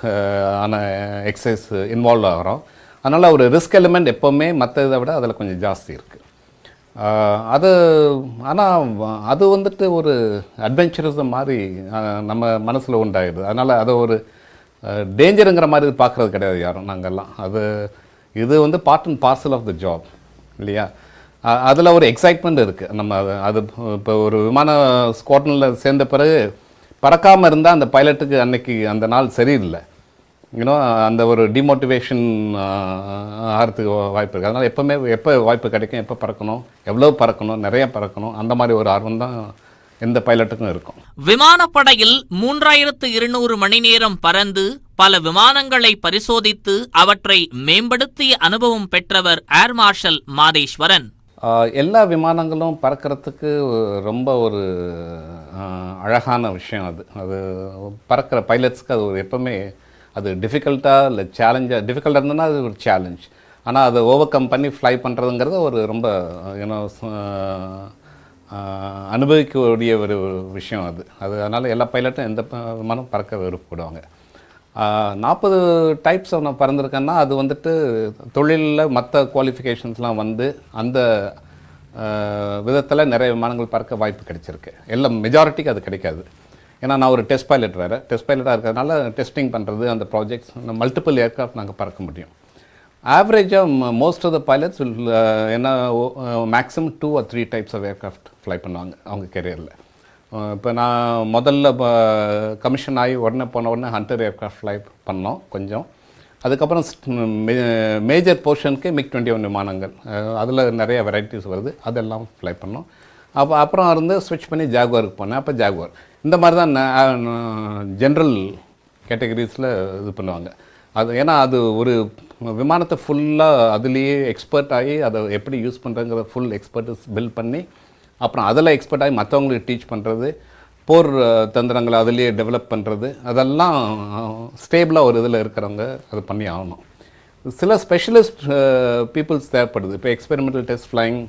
ஆன எக்ஸசைஸ் இன்வால்வ் ஆகிறோம். அதனால் ஒரு ரிஸ்க் எலிமெண்ட் எப்போவுமே மற்ற இதை விட அதில் கொஞ்சம் ஜாஸ்தி இருக்குது. அது ஆனால் அது வந்துட்டு ஒரு அட்வென்ச்சரிசம் மாதிரி நம்ம மனசில் உண்டாயிடுது. அதனால் அதை ஒரு டேஞ்சருங்கிற மாதிரி பார்க்குறது கிடையாது யாரும் நாங்கள்லாம். இது வந்து part and parcel of the job இல்லையா? அதில் ஒரு எக்ஸைட்மெண்ட் இருக்குது. நம்ம அது இப்போ ஒரு விமான ஸ்குவாட்ரனில் சேர்ந்த பிறகு பறக்காமல் இருந்தால் அந்த பைலட்டுக்கு அன்னைக்கு அந்த நாள் சரியில்லை. இன்னும் அந்த ஒரு டிமோட்டிவேஷன் ஆகிறதுக்கு வாய்ப்பு இருக்குது. அதனால் எப்போ வாய்ப்பு கிடைக்கும், எப்போ பறக்கணும், எவ்வளோ பறக்கணும், நிறைய பறக்கணும், அந்த மாதிரி ஒரு ஆர்வம் தான் எந்த பைலட்டுக்கும் இருக்கும். விமானப்படையில் 3200 மணி நேரம் பறந்து பல விமானங்களை பரிசோதித்து அவற்றை மேம்படுத்திய அனுபவம் பெற்றவர் ஏர் மார்ஷல் மாதேஸ்வரன். எல்லா விமானங்களும் பறக்கிறதுக்கு ரொம்ப ஒரு அழகான விஷயம். அது பறக்கிற பைலட்ஸ்க்கு அது எப்பவுமே அது டிஃபிகல்ட்டாக இல்லை சேலஞ்சாக டிஃபிகல்ட்டாக இருந்ததுன்னா அது ஒரு சேலஞ்ச். ஆனால் அதை ஓவர் கம் பண்ணி ஃப்ளை பண்ணுறதுங்கிறது ஒரு ரொம்ப அனுபவிக்கக்கூடிய ஒரு விஷயம். அதனால் எல்லா பைலட்டும் எந்த விமானம் பறக்க விருப்பப்படுவாங்க. 40 டைப்ஸ் நான் பறந்துருக்கேன்னா அது வந்துட்டு தொழிலில் மற்ற குவாலிஃபிகேஷன்ஸ்லாம் வந்து அந்த விதத்தில் நிறைய விமானங்கள் பறக்க வாய்ப்பு கிடைச்சிருக்கு. எல்லாம் மெஜாரிட்டிக்கு அது கிடைக்காது. ஏன்னா நான் ஒரு டெஸ்ட் பைலட் வேறு. டெஸ்ட் பைலட்டாக இருக்கிறதுனால டெஸ்டிங் பண்ணுறது அந்த ப்ராஜெக்ட்ஸ் மல்டிபிள் ஏர்க்ராஃப்ட் நாங்கள் பறக்க முடியும். ஆவரேஜாக மோஸ்ட் ஆஃப் த பைலட்ஸ் என்ன maximum 2 or 3 types of aircraft fly பண்ணுவாங்க அவங்க கெரியரில். இப்போ நான் முதல்ல கமிஷன் ஆகி போன உடனே ஹண்டர் ஏர்க்ராஃப்ட் ஃப்ளை பண்ணோம் கொஞ்சம். அதுக்கப்புறம் மேஜர் போர்ஷனுக்கு MiG-21 விமானங்கள், அதில் நிறைய வெரைட்டிஸ் வருது, அதெல்லாம் ஃப்ளை பண்ணோம். அப்புறம் இருந்து ஸ்விட்ச் பண்ணி ஜாகுவாருக்கு போனேன். அப்போ ஜாகுவார் இந்த மாதிரி தான் ஜென்ரல் கேட்டகரிஸில் இது பண்ணுவாங்க. ஏன்னா அது ஒரு விமானத்தை ஃபுல்லாக அதுலேயே எக்ஸ்பர்ட் ஆகி அதை எப்படி யூஸ் பண்ணுறங்கிற ஃபுல் எக்ஸ்பர்ட்ஸ் பில்ட் பண்ணி அப்புறம் அதில் எக்ஸ்பர்ட் ஆகி மற்றவங்களுக்கு டீச் பண்ணுறது, போர் தந்திரங்களை அதிலேயே டெவலப் பண்ணுறது, அதெல்லாம் ஸ்டேபிளாக ஒரு இதில் இருக்கிறவங்க அது பண்ணி ஆகணும். சில ஸ்பெஷலிஸ்ட் பீப்புள்ஸ் தேவைப்படுது. இப்போ எக்ஸ்பெரிமெண்டல் டெஸ்ட் ஃப்ளைங்,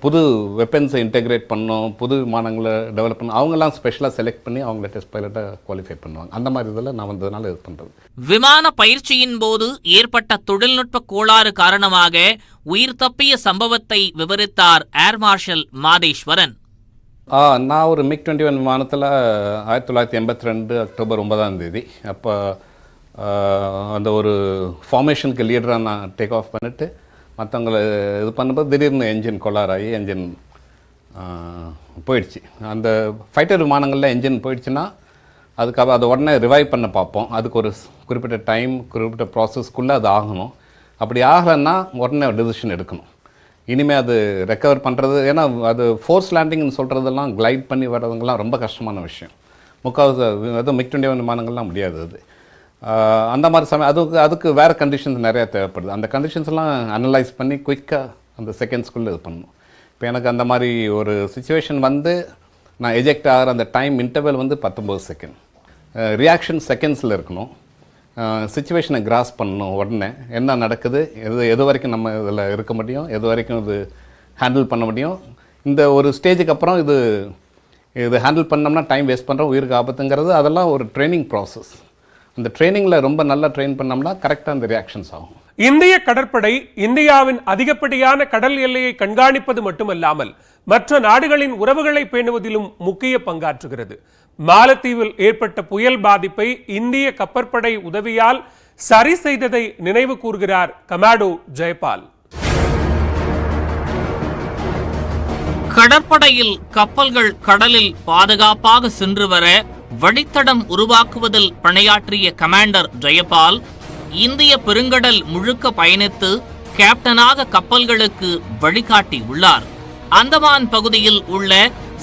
புது வெப்பன்ஸை இன்டெகிரேட் பண்ணோம், புது விமானங்களை டெவலப் பண்ணோம், அவங்கெல்லாம் ஸ்பெஷலாக செலக்ட் பண்ணி அவங்கள டெஸ்ட் பைலட்டாக குவாலிஃபை பண்ணுவாங்க. அந்த மாதிரி இதில் நான் வந்ததுனால இது பண்ணுறது. விமான பயிற்சியின் போது ஏற்பட்ட தொழில்நுட்ப கோளாறு காரணமாக உயிர் தப்பிய சம்பவத்தை விவரித்தார் ஏர் மார்ஷல் மாதேஸ்வரன். நான் ஒரு MiG-21 விமானத்தில் 1982 அக்டோபர் 9 அப்போ அந்த ஒரு ஃபார்மேஷனுக்கு லீடராக நான் டேக் ஆஃப் பண்ணிவிட்டு மற்றவங்களை இது பண்ணும்போது திடீர்னு என்ஜின் கொளாராகி என்ஜின் போயிடுச்சு. அந்த ஃபைட்டர் விமானங்களில் என்ஜின் போயிடுச்சுன்னா அதுக்காக அதை உடனே ரிவைவ் பண்ண பார்ப்போம். அதுக்கு ஒரு குறிப்பிட்ட டைம், குறிப்பிட்ட ப்ராசஸ்க்குள்ளே அது ஆகணும். அப்படி ஆகலைன்னா உடனே டிசிஷன் எடுக்கணும். இனிமேல் அது ரெக்கவர் பண்ணுறது, ஏன்னா அது ஃபோர்ஸ் லேண்டிங்னு சொல்கிறதெல்லாம் கிளைட் பண்ணி வர்றதுங்கெல்லாம் ரொம்ப கஷ்டமான விஷயம். முக்கால்வாசி அதுவும் MiG-21 விமானங்கள்லாம் முடியாது. அது அந்த மாதிரி சமயம் அதுக்கு வேறு கண்டிஷன்ஸ் நிறையா தேவைப்படுது. அந்த கண்டிஷன்ஸ்லாம் அனலைஸ் பண்ணி குயிக்காக அந்த செகண்ட்ஸ்குள்ளே இது பண்ணணும். இப்போ எனக்கு அந்த மாதிரி ஒரு சுச்சுவேஷன் வந்து நான் எஜெக்ட் ஆகிற அந்த டைம் இன்டர்வல் வந்து 19 செகண்ட். ரியாக்ஷன் செகண்ட்ஸில் இருக்கணும். சுச்சுவேஷனை கிராஸ் பண்ணணும். உடனே என்ன நடக்குது, எது வரைக்கும் நம்ம இதில் இருக்க முடியும், எது வரைக்கும் இது ஹேண்டில் பண்ண முடியும். இந்த ஒரு ஸ்டேஜுக்கு அப்புறம் இது ஹேண்டில் பண்ணோம்னா டைம் வேஸ்ட் பண்ணுறோம், உயிருக்கு ஆபத்துங்கிறது அதெல்லாம் ஒரு ட்ரைனிங் ப்ராசஸ். அந்த ட்ரைனிங்கில் ரொம்ப நல்லா ட்ரெயின் பண்ணோம்னா கரெக்டாக அந்த ரியாக்ஷன்ஸ் ஆகும். இந்திய கடற்படை இந்தியாவின் அதிகப்படியான கடல் எல்லையை கண்காணிப்பது மட்டுமல்லாமல் மற்ற நாடுகளின் உறவுகளை பேணுவதிலும் முக்கிய பங்காற்றுகிறது. மாலத்தீவில் ஏற்பட்ட புயல் பாதிப்பை இந்திய கப்பற்படை உதவியால் சரி செய்ததை நினைவு கூர்கிறார் கமாடோ ஜெயபால். கடற்படையில் கப்பல்கள் கடலில் பாதுகாப்பாக சென்று வர வழித்தடம் உருவாக்குவதில் பணியாற்றிய கமாண்டர் ஜெயபால் இந்திய பெருங்கடல் முழுக்க பயணித்து கேப்டனாக கப்பல்களுக்கு வழிகாட்டி உள்ளார். அந்தமான் பகுதியில் உள்ள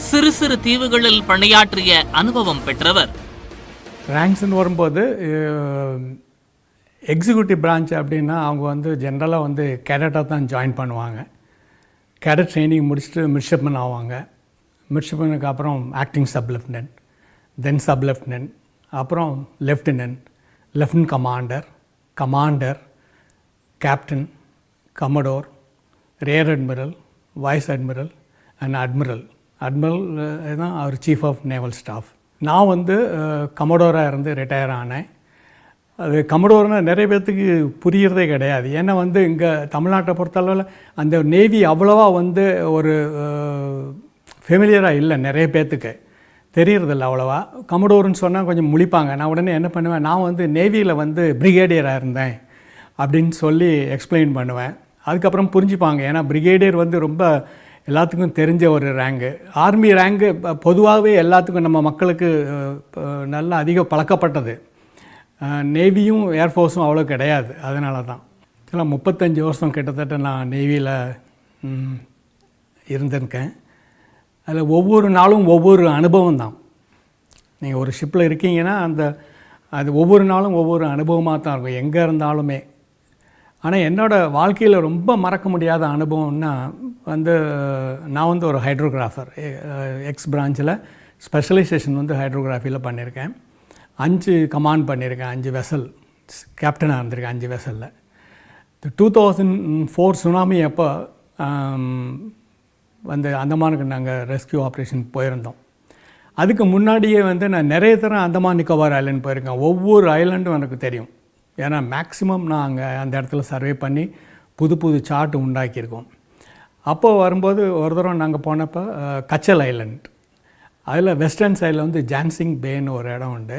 சிறு சிறு தீவுகளில் பணியாற்றிய அனுபவம் பெற்றவர். ரேங்க்ஸ்ன்னு வரும்போது எக்ஸிக்யூட்டிவ் பிரான்ச் அப்படின்னா அவங்க வந்து ஜென்ரலாக வந்து கேடட்டாக தான் ஜாயின் பண்ணுவாங்க. கேடட் ட்ரைனிங் முடிச்சுட்டு மிட்ஷிப்மன் ஆவாங்க. மிட்ஷிப்மனுக்கு அப்புறம் ஆக்டிங் சப் லெஃப்டினன்ட், தென் சப் லெஃப்டினன்ட், அப்புறம் lieutenant, lieutenant commander, commander, captain, commodore, rear admiral, vice admiral and admiral. Admiral தான் அவர் சீஃப் ஆஃப் நேவல் ஸ்டாஃப். நான் வந்து கமடோராக இருந்து ரிட்டையர் ஆனேன். அது கமடோர்னால் நிறைய பேர்த்துக்கு புரியறதே கிடையாது. ஏன்னா வந்து இங்கே தமிழ்நாட்டை பொறுத்தளவில் அந்த நேவி அவ்வளோவா வந்து ஒரு ஃபெமிலியராக இல்லை, நிறைய பேர்த்துக்கு தெரியறதில்ல அவ்வளோவா. கமடோர்னு சொன்னால் கொஞ்சம் முழிப்பாங்க. நான் உடனே என்ன பண்ணுவேன், நான் வந்து நேவியில் வந்து பிரிகேடியராக இருந்தேன் அப்படின்னு சொல்லி எக்ஸ்பிளைன் பண்ணுவேன். அதுக்கப்புறம் புரிஞ்சுப்பாங்க. ஏன்னா பிரிகேடியர் வந்து ரொம்ப எல்லாத்துக்கும் தெரிஞ்ச ஒரு ரேங்கு. ஆர்மி ரேங்கு பொதுவாகவே எல்லாத்துக்கும் நம்ம மக்களுக்கு நல்லா அதிக பழக்கப்பட்டது. நேவியும் ஏர்ஃபோர்ஸும் அவ்வளோ கிடையாது. அதனால தான் இதெல்லாம் 35 வருஷம் கிட்டத்தட்ட நான் நேவியில் இருந்திருக்கேன். அதில் ஒவ்வொரு நாளும் ஒவ்வொரு அனுபவம் தான். நீங்கள் ஒரு ஷிப்பில் இருக்கீங்கன்னா அது ஒவ்வொரு நாளும் ஒவ்வொரு அனுபவமாக தான் இருக்கும் எங்கே இருந்தாலுமே. ஆனால் என்னோடய வாழ்க்கையில் ரொம்ப மறக்க முடியாத அனுபவம்னா நான் ஒரு ஹைட்ரோகிராஃபர். எக்ஸ் பிரான்ச்சில் ஸ்பெஷலைசேஷன் ஹைட்ரோகிராஃபியில் பண்ணியிருக்கேன். 5 கமாண்ட் பண்ணியிருக்கேன், 5 வெசல் கேப்டனாக இருந்திருக்கேன் 5 வெசலில். 2004 சுனாமி அப்போ அந்தமானுக்கு நாங்கள் ரெஸ்கியூ ஆப்ரேஷன் போயிருந்தோம். அதுக்கு முன்னாடியே நான் நிறைய தரம் அந்தமான் நிக்கோபார் ஐலண்ட் போயிருக்கேன். ஒவ்வொரு ஐலண்டும் எனக்கு தெரியும். ஏன்னா மேக்ஸிமம் நான் அங்கே அந்த இடத்துல சர்வே பண்ணி புது சார்ட் உண்டாக்கியிருக்கோம். அப்போது வரும்போது ஒரு தரம் நாங்கள் போனப்போ கச்சல் ஐலண்ட், அதில் வெஸ்டர்ன் சைடில் ஜான்சிங் பேன்னு ஒரு இடம் உண்டு.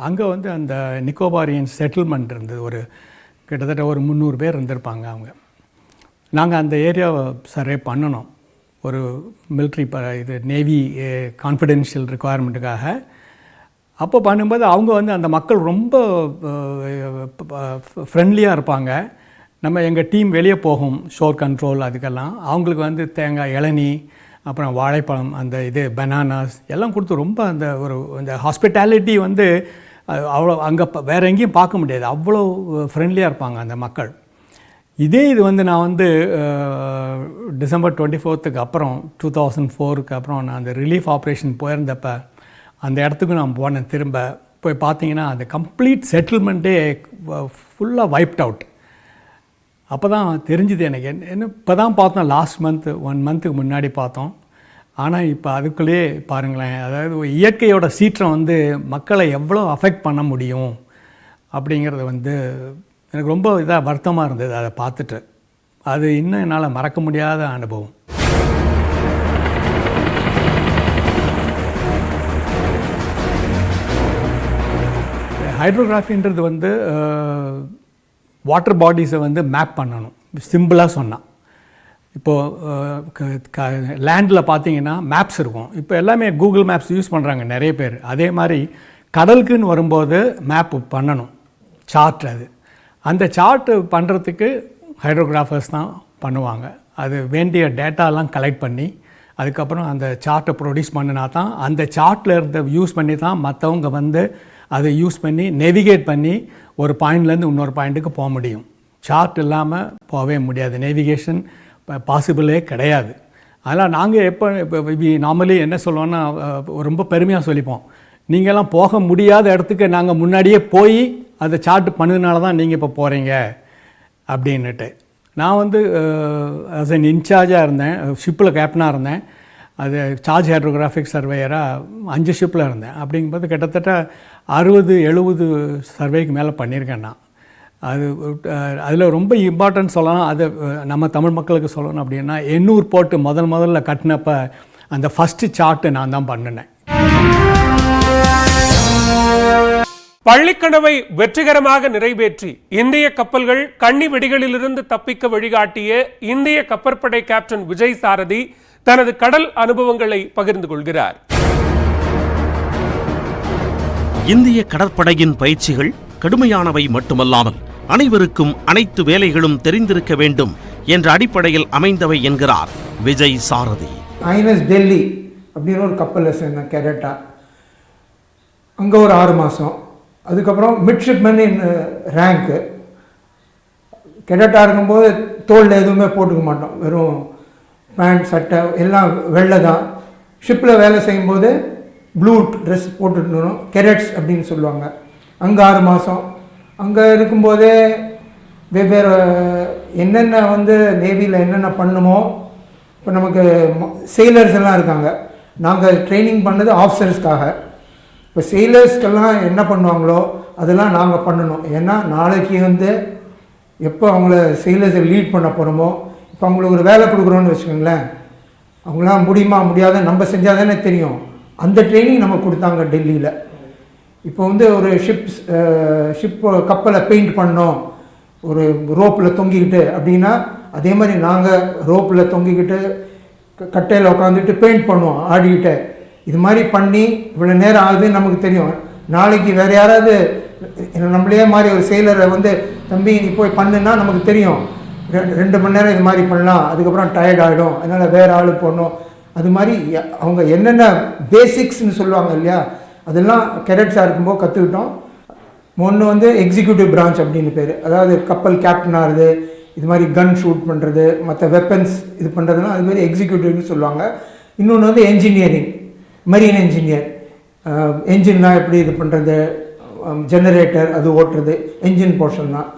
அங்கே அந்த நிக்கோபாரியன் செட்டில்மெண்ட் இருந்தது. கிட்டத்தட்ட ஒரு 300 பேர் இருந்திருப்பாங்க அவங்க. நாங்கள் அந்த ஏரியாவை சர்வே பண்ணணும் ஒரு மிலிட்ரி நேவி கான்ஃபிடென்ஷியல் ரிக்குவயர்மெண்ட்டுக்காக. அப்போ பண்ணும்போது அவங்க அந்த மக்கள் ரொம்ப ஃப்ரெண்ட்லியாக இருப்பாங்க. நம்ம எங்கள் டீம் வெளியே போகும் ஷோர் கண்ட்ரோல் அதுக்கெல்லாம் அவங்களுக்கு தேங்காய், இளநீ, அப்புறம் வாழைப்பழம், பனானாஸ் எல்லாம் கொடுத்து ரொம்ப இந்த ஹாஸ்பிட்டாலிட்டி அவ்வளோ அங்கே வேறு எங்கேயும் பார்க்க முடியாது. அவ்வளோ ஃப்ரெண்ட்லியாக இருப்பாங்க அந்த மக்கள். இது நான் டிசம்பர் 24க்கு அப்புறம் 2004க்கு அப்புறம் நான் அந்த ரிலீஃப் ஆப்ரேஷன் போயிருந்தப்போ அந்த இடத்துக்கு நான் போனேன். திரும்ப போய் பார்த்தீங்கன்னா அந்த கம்ப்ளீட் செட்டில்மெண்ட்டே ஃபுல்லாக வைப்ட் அவுட். அப்போ தான் தெரிஞ்சுது எனக்கு. இப்போ தான் பார்த்தோம், லாஸ்ட் மந்த் 1 மந்த்துக்கு முன்னாடி பார்த்தோம். ஆனால் இப்போ அதுக்குள்ளேயே பாருங்களேன், அதாவது இயற்கையோட சீற்றம் மக்களை எவ்வளோ அஃபெக்ட் பண்ண முடியும் அப்படிங்கிறது எனக்கு ரொம்ப வருத்தமாக இருந்தது அதை பார்த்துட்டு. அது இன்னும் என்னால் மறக்க முடியாத அனுபவம். ஹைட்ரோகிராஃபின்றது வாட்டர் பாடிஸை மேப் பண்ணணும். சிம்பிளாக சொன்னால் இப்போது லேண்டில் பார்த்தீங்கன்னா மேப்ஸ் இருக்கும். இப்போ எல்லாமே கூகுள் மேப்ஸ் யூஸ் பண்ணுறாங்க நிறைய பேர். அதே மாதிரி கடலுக்குன்னு வரும்போது மேப் பண்ணணும், சார்ட். அந்த சார்ட்டு பண்ணுறதுக்கு ஹைட்ரோகிராஃபர்ஸ் தான் பண்ணுவாங்க. அது வேண்டிய டேட்டாலாம் கலெக்ட் பண்ணி அதுக்கப்புறம் அந்த சார்ட்டை ப்ரொடியூஸ் பண்ணினா தான் அந்த சார்ட்டில் இருந்த யூஸ் பண்ணி தான் மற்றவங்க அதை யூஸ் பண்ணி நேவிகேட் பண்ணி ஒரு பாயிண்ட்லேருந்து இன்னொரு பாயிண்ட்டுக்கு போக முடியும். சார்ட் இல்லாமல் போகவே முடியாது. நேவிகேஷன் பாசிபிளே கிடையாது. அதனால் நாங்கள் இப்போ நார்மலி என்ன சொல்லுவோன்னா ரொம்ப பெருமையாக சொல்லிப்போம், நீங்கள்லாம் போக முடியாத இடத்துக்கு நாங்கள் முன்னாடியே போய் அதை சார்ட் பண்ணதுனால தான் நீங்கள் இப்போ போகிறீங்க அப்படின்னுட்டு. நான் ஆஸ் அன் இன்சார்ஜாக இருந்தேன், ஷிப்பில் கேப்டனாக இருந்தேன். அது சார்ஜ் ஹைட்ரோகிராஃபிக் சர்வேயராக 5 ஷிப்பில் இருந்தேன். அப்படிங்கும்போது கிட்டத்தட்ட 60-70 சர்வேக்கு மேலே பண்ணியிருக்கேன் நான். அதில் ரொம்ப இம்பார்ட்டன்ட் சொல்லலாம், அது நம்ம தமிழ் மக்களுக்கு சொல்லணும் அப்படின்னா, எண்ணூர் போட்டு முதல்ல கட்டினப்போ அந்த ஃபஸ்ட்டு சார்ட்டு நான் தான் பண்ணினேன். பள்ளிக்கனவை வெற்றிகரமாக நிறைவேற்றி இந்திய கப்பல்கள் கன்னி வெடிகளிலிருந்து தப்பிக்க வழிகாட்டிய இந்திய கப்பற்படை கேப்டன் விஜய் சாரதி தனது கடல் அனுபவங்களை பகிர்ந்து கொள்கிறார். இந்திய கடற்படையின் பயிற்சிகள் கடுமையானவை மட்டுமல்லாமல் அனைவருக்கும் அனைத்து வேலைகளும் தெரிந்திருக்க வேண்டும் என்ற அடிப்படையில் அமைந்தவை என்கிறார் விஜய் சாரதி. ஐஎன்எஸ் டெல்லி அப்படின்னு ஒரு கப்பலில் சேர்ந்தேன் கேடட்டா. அங்கே ஒரு 6 மாதம். அதுக்கப்புறம் மிட்ஷிப்மேன் இன் ரேங்க்கு. கேடட்டாக இருக்கும்போது தோளில் எதுவுமே போட்டுக்க மாட்டோம், வெறும் பேண்ட் சட்டை எல்லாம் வெள்ளை தான். ஷிப்பில் வேலை செய்யும்போது ப்ளூ ட்ரெஸ் போட்டுருந்தோம், கெடட்ஸ் அப்படின்னு சொல்லுவாங்க. அங்கே 6 மாதம். அங்கே இருக்கும்போதே வெவ்வேறு என்னென்ன நேவியில் என்னென்ன பண்ணுமோ, இப்போ நமக்கு செயிலர்ஸ் எல்லாம் இருக்காங்க, நாங்கள் ட்ரைனிங் பண்ணது ஆஃபீஸர்ஸ்க்காக. இப்போ செயிலர்ஸ்க்கெல்லாம் என்ன பண்ணுவாங்களோ அதெல்லாம் நாங்கள் பண்ணணும். ஏன்னா நாளைக்கு எப்போ அவங்கள செயிலர்ஸை லீட் பண்ண போகிறோமோ, இப்போ அவங்களுக்கு ஒரு வேலை கொடுக்குறோன்னு வச்சுக்கோங்களேன், அவங்களாம் முடியுமா முடியாத நம்ம செஞ்சால் தானே தெரியும். அந்த ட்ரைனிங் நம்ம கொடுத்தாங்க டெல்லியில். இப்போ ஒரு ஷிப் கப்பலை பெயிண்ட் பண்ணோம் ஒரு ரோப்பில் தொங்கிக்கிட்டு அப்படின்னா, அதே மாதிரி நாங்கள் ரோப்பில் தொங்கிக்கிட்டு கட்டையில் உட்காந்துட்டு பெயிண்ட் பண்ணுவோம் ஆடிக்கிட்டு. இது மாதிரி பண்ணி இவ்வளோ நேரம் ஆகுதுன்னு நமக்கு தெரியும். நாளைக்கு வேறு யாராவது நம்மளே மாதிரி ஒரு செயலரை தம்பி நீ போய் பண்ணுன்னா நமக்கு தெரியும் 2 மணி நேரம் இது மாதிரி பண்ணலாம், அதுக்கப்புறம் டயர்ட் ஆகிடும், அதனால் வேறு ஆள் போடணும். அது மாதிரி அவங்க என்னென்ன பேசிக்ஸ்னு சொல்லுவாங்க இல்லையா, அதெல்லாம் கேடட்ஸாக இருக்கும்போது கற்றுக்கிட்டோம். ஒன்று வந்து எக்ஸிக்யூட்டிவ் பிரான்ச் அப்படின்னு பேர், அதாவது கப்பல் கேப்டனாகிறது, இது மாதிரி கன் ஷூட் பண்ணுறது, மற்ற வெப்பன்ஸ் இது பண்ணுறதுலாம் அது மாதிரி எக்ஸிக்யூட்டிவ்னு சொல்லுவாங்க. இன்னொன்று வந்து என்ஜினியரிங், மரீன் என்ஜினியர், என்ஜின்லாம் எப்படி இது பண்ணுறது, ஜெனரேட்டர் அது ஓட்டுறது என்ஜின் போர்ஷன் தான்.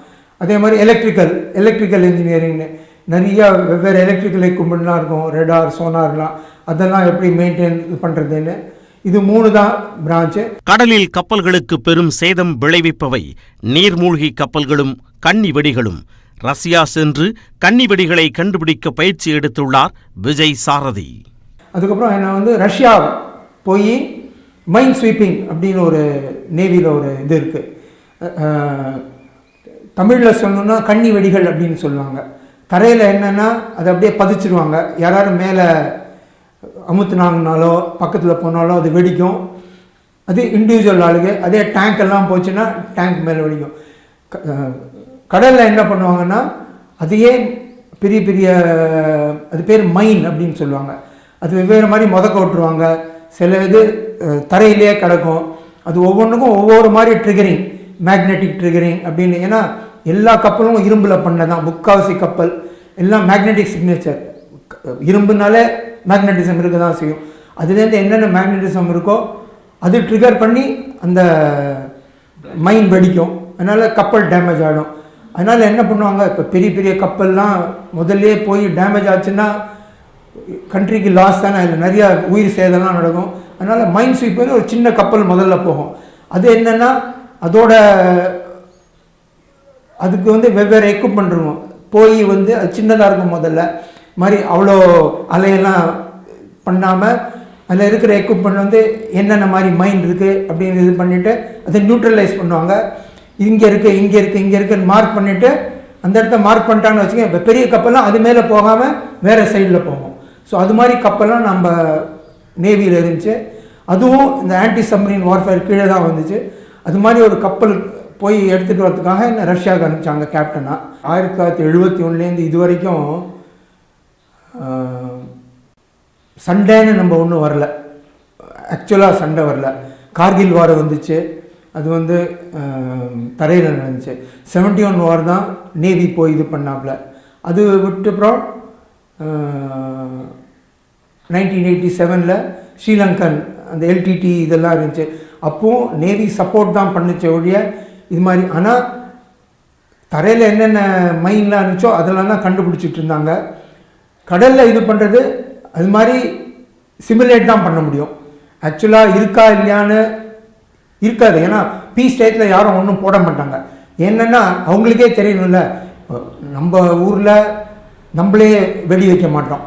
அதே மாதிரி எலக்ட்ரிக்கல் இன்ஜினியரிங்னு நிறையா வெவ்வேறு எலக்ட்ரிக்கல் எக்யூப்மெண்ட்லாம் இருக்கும், ரெடார் சோனார்லாம், அதெல்லாம் எப்படி மெயின்டைன் பண்ணுறதுன்னு. இது 3 தான் பிரான்ச்சு. கடலில் கப்பல்களுக்கு பெரும் சேதம் விளைவிப்பவை நீர்மூழ்கி கப்பல்களும் கன்னி வெடிகளும். ரஷ்யா சென்று கன்னி வெடிகளை கண்டுபிடிக்க பயிற்சி எடுத்துள்ளார் விஜய் சாரதி. அதுக்கப்புறம் என்ன வந்து ரஷ்யா போய் மைன் ஸ்வீப்பிங் அப்படின்னு ஒரு நேவியில் ஒரு இது இருக்குது. தமிழில் சொல்லணுன்னா கன்னி வெடிகள் அப்படின்னு சொல்லுவாங்க. தரையில் என்னென்னா அதை அப்படியே பதிச்சிருவாங்க, யாராவது மேலே அமுத்துனாங்கனாலோ பக்கத்தில் போனாலோ அது வெடிக்கும். அது இண்டிவிஜுவல் ஆளுங்க. அதே டேங்க் எல்லாம் போச்சுன்னா டேங்க் மேலே வெடிக்கும். கடலில் என்ன பண்ணுவாங்கன்னா அதையே பெரிய பெரிய அது பேர் மைன் அப்படின்னு சொல்லுவாங்க. அது வெவ்வேறு மாதிரி முதக்க விட்டுருவாங்க. சில இது தரையிலே கிடக்கும். அது ஒவ்வொன்றுக்கும் ஒவ்வொரு மாதிரி ட்ரிகரிங், மேக்னெட்டிக் ட்ரிகரிங் அப்படின்னு. ஏன்னா எல்லா கப்பலும் இரும்பில் பண்ணதான், முக்காவாசி கப்பல் எல்லாம் மேக்னெட்டிக் சிக்னேச்சர். இரும்புனாலே மேக்னெட்டிசம் இருக்க தான் செய்யும். அதுலேருந்து என்னென்ன மேக்னெட்டிசம் இருக்கோ அது ட்ரிகர் பண்ணி அந்த மைன் வெடிக்கும். அதனால் கப்பல் டேமேஜ் ஆகிடும். அதனால் என்ன பண்ணுவாங்க, இப்போ பெரிய பெரிய கப்பல்லாம் முதல்லே போய் டேமேஜ் ஆச்சுன்னா கண்ட்ரிக்கு லாஸ் தானே, அதில் நிறையா உயிர் சேதம்லாம் நடக்கும். அதனால் மைன் ஸ்வீப்பர் ஒரு சின்ன கப்பல் முதல்ல போகும். அது என்னென்னா அதோட அதுக்கு வந்து வெவ்வேறு எக்யூப்மெண்ட் இருக்கும். போய் வந்து அது சின்னதாக இருக்கும் முதல்ல மாதிரி, அவ்வளோ அலையெல்லாம் பண்ணாமல் அதில் இருக்கிற எக்யூப்மெண்ட் வந்து என்னென்ன மாதிரி மைண்ட் இருக்குது அப்படின்னு இது பண்ணிவிட்டு அதை நியூட்ரலைஸ் பண்ணுவாங்க. இங்கே இருக்குது இங்கே இருக்குது இங்கே இருக்குன்னு மார்க் பண்ணிவிட்டு அந்த இடத்த மார்க் பண்ணிட்டான்னு வச்சுக்கோங்க. இப்போ பெரிய கப்பல்லாம் அது மேலே போகாமல் வேறு சைடில் போகும். ஸோ அது மாதிரி கப்பல்லாம் நம்ம நேவியில் இருந்துச்சு. அதுவும் இந்த ஆன்டி சப்மரீன் வார்ஃபேர் கீழே தான் வந்துச்சு. அது மாதிரி ஒரு கப்பல் போய் எடுத்துகிட்டு வரதுக்காக என்ன ரஷ்யாவுக்கு அனுப்பிச்சாங்க கேப்டனாக. 1971 இது வரைக்கும் சண்டைன்னு நம்ம ஒன்றும் வரல, ஆக்சுவலாக சண்டை வரல. கார்கில் வார் வந்துச்சு, அது வந்து தரையில் நடந்துச்சு. 71 வார் தான் நேவி போய் இது பண்ணாப்புல. அது விட்டுப்புறம் 1987 ஸ்ரீலங்கன் அந்த எல்டிடி இதெல்லாம் இருந்துச்சு. அப்போது நேவி சப்போர்ட் தான் பண்ணுச்சு ஒழிய இது மாதிரி. ஆனால் தரையில் என்னென்ன மைன்லாம் இருந்துச்சோ அதெல்லாம் தான் கண்டுபிடிச்சிட்டு இருந்தாங்க. கடலில் இது பண்ணுறது அது மாதிரி சிமுலேட் தான் பண்ண முடியும். ஆக்சுவலாக இருக்கா இல்லையான்னு இருக்காது. ஏன்னா பீஸ் டயத்தில் யாரும் ஒன்றும் போட மாட்டாங்க. என்னென்னா அவங்களுக்கே தெரியணும்ல, நம்ம ஊரில் நம்மளே வெடி வைக்க மாட்டோம்.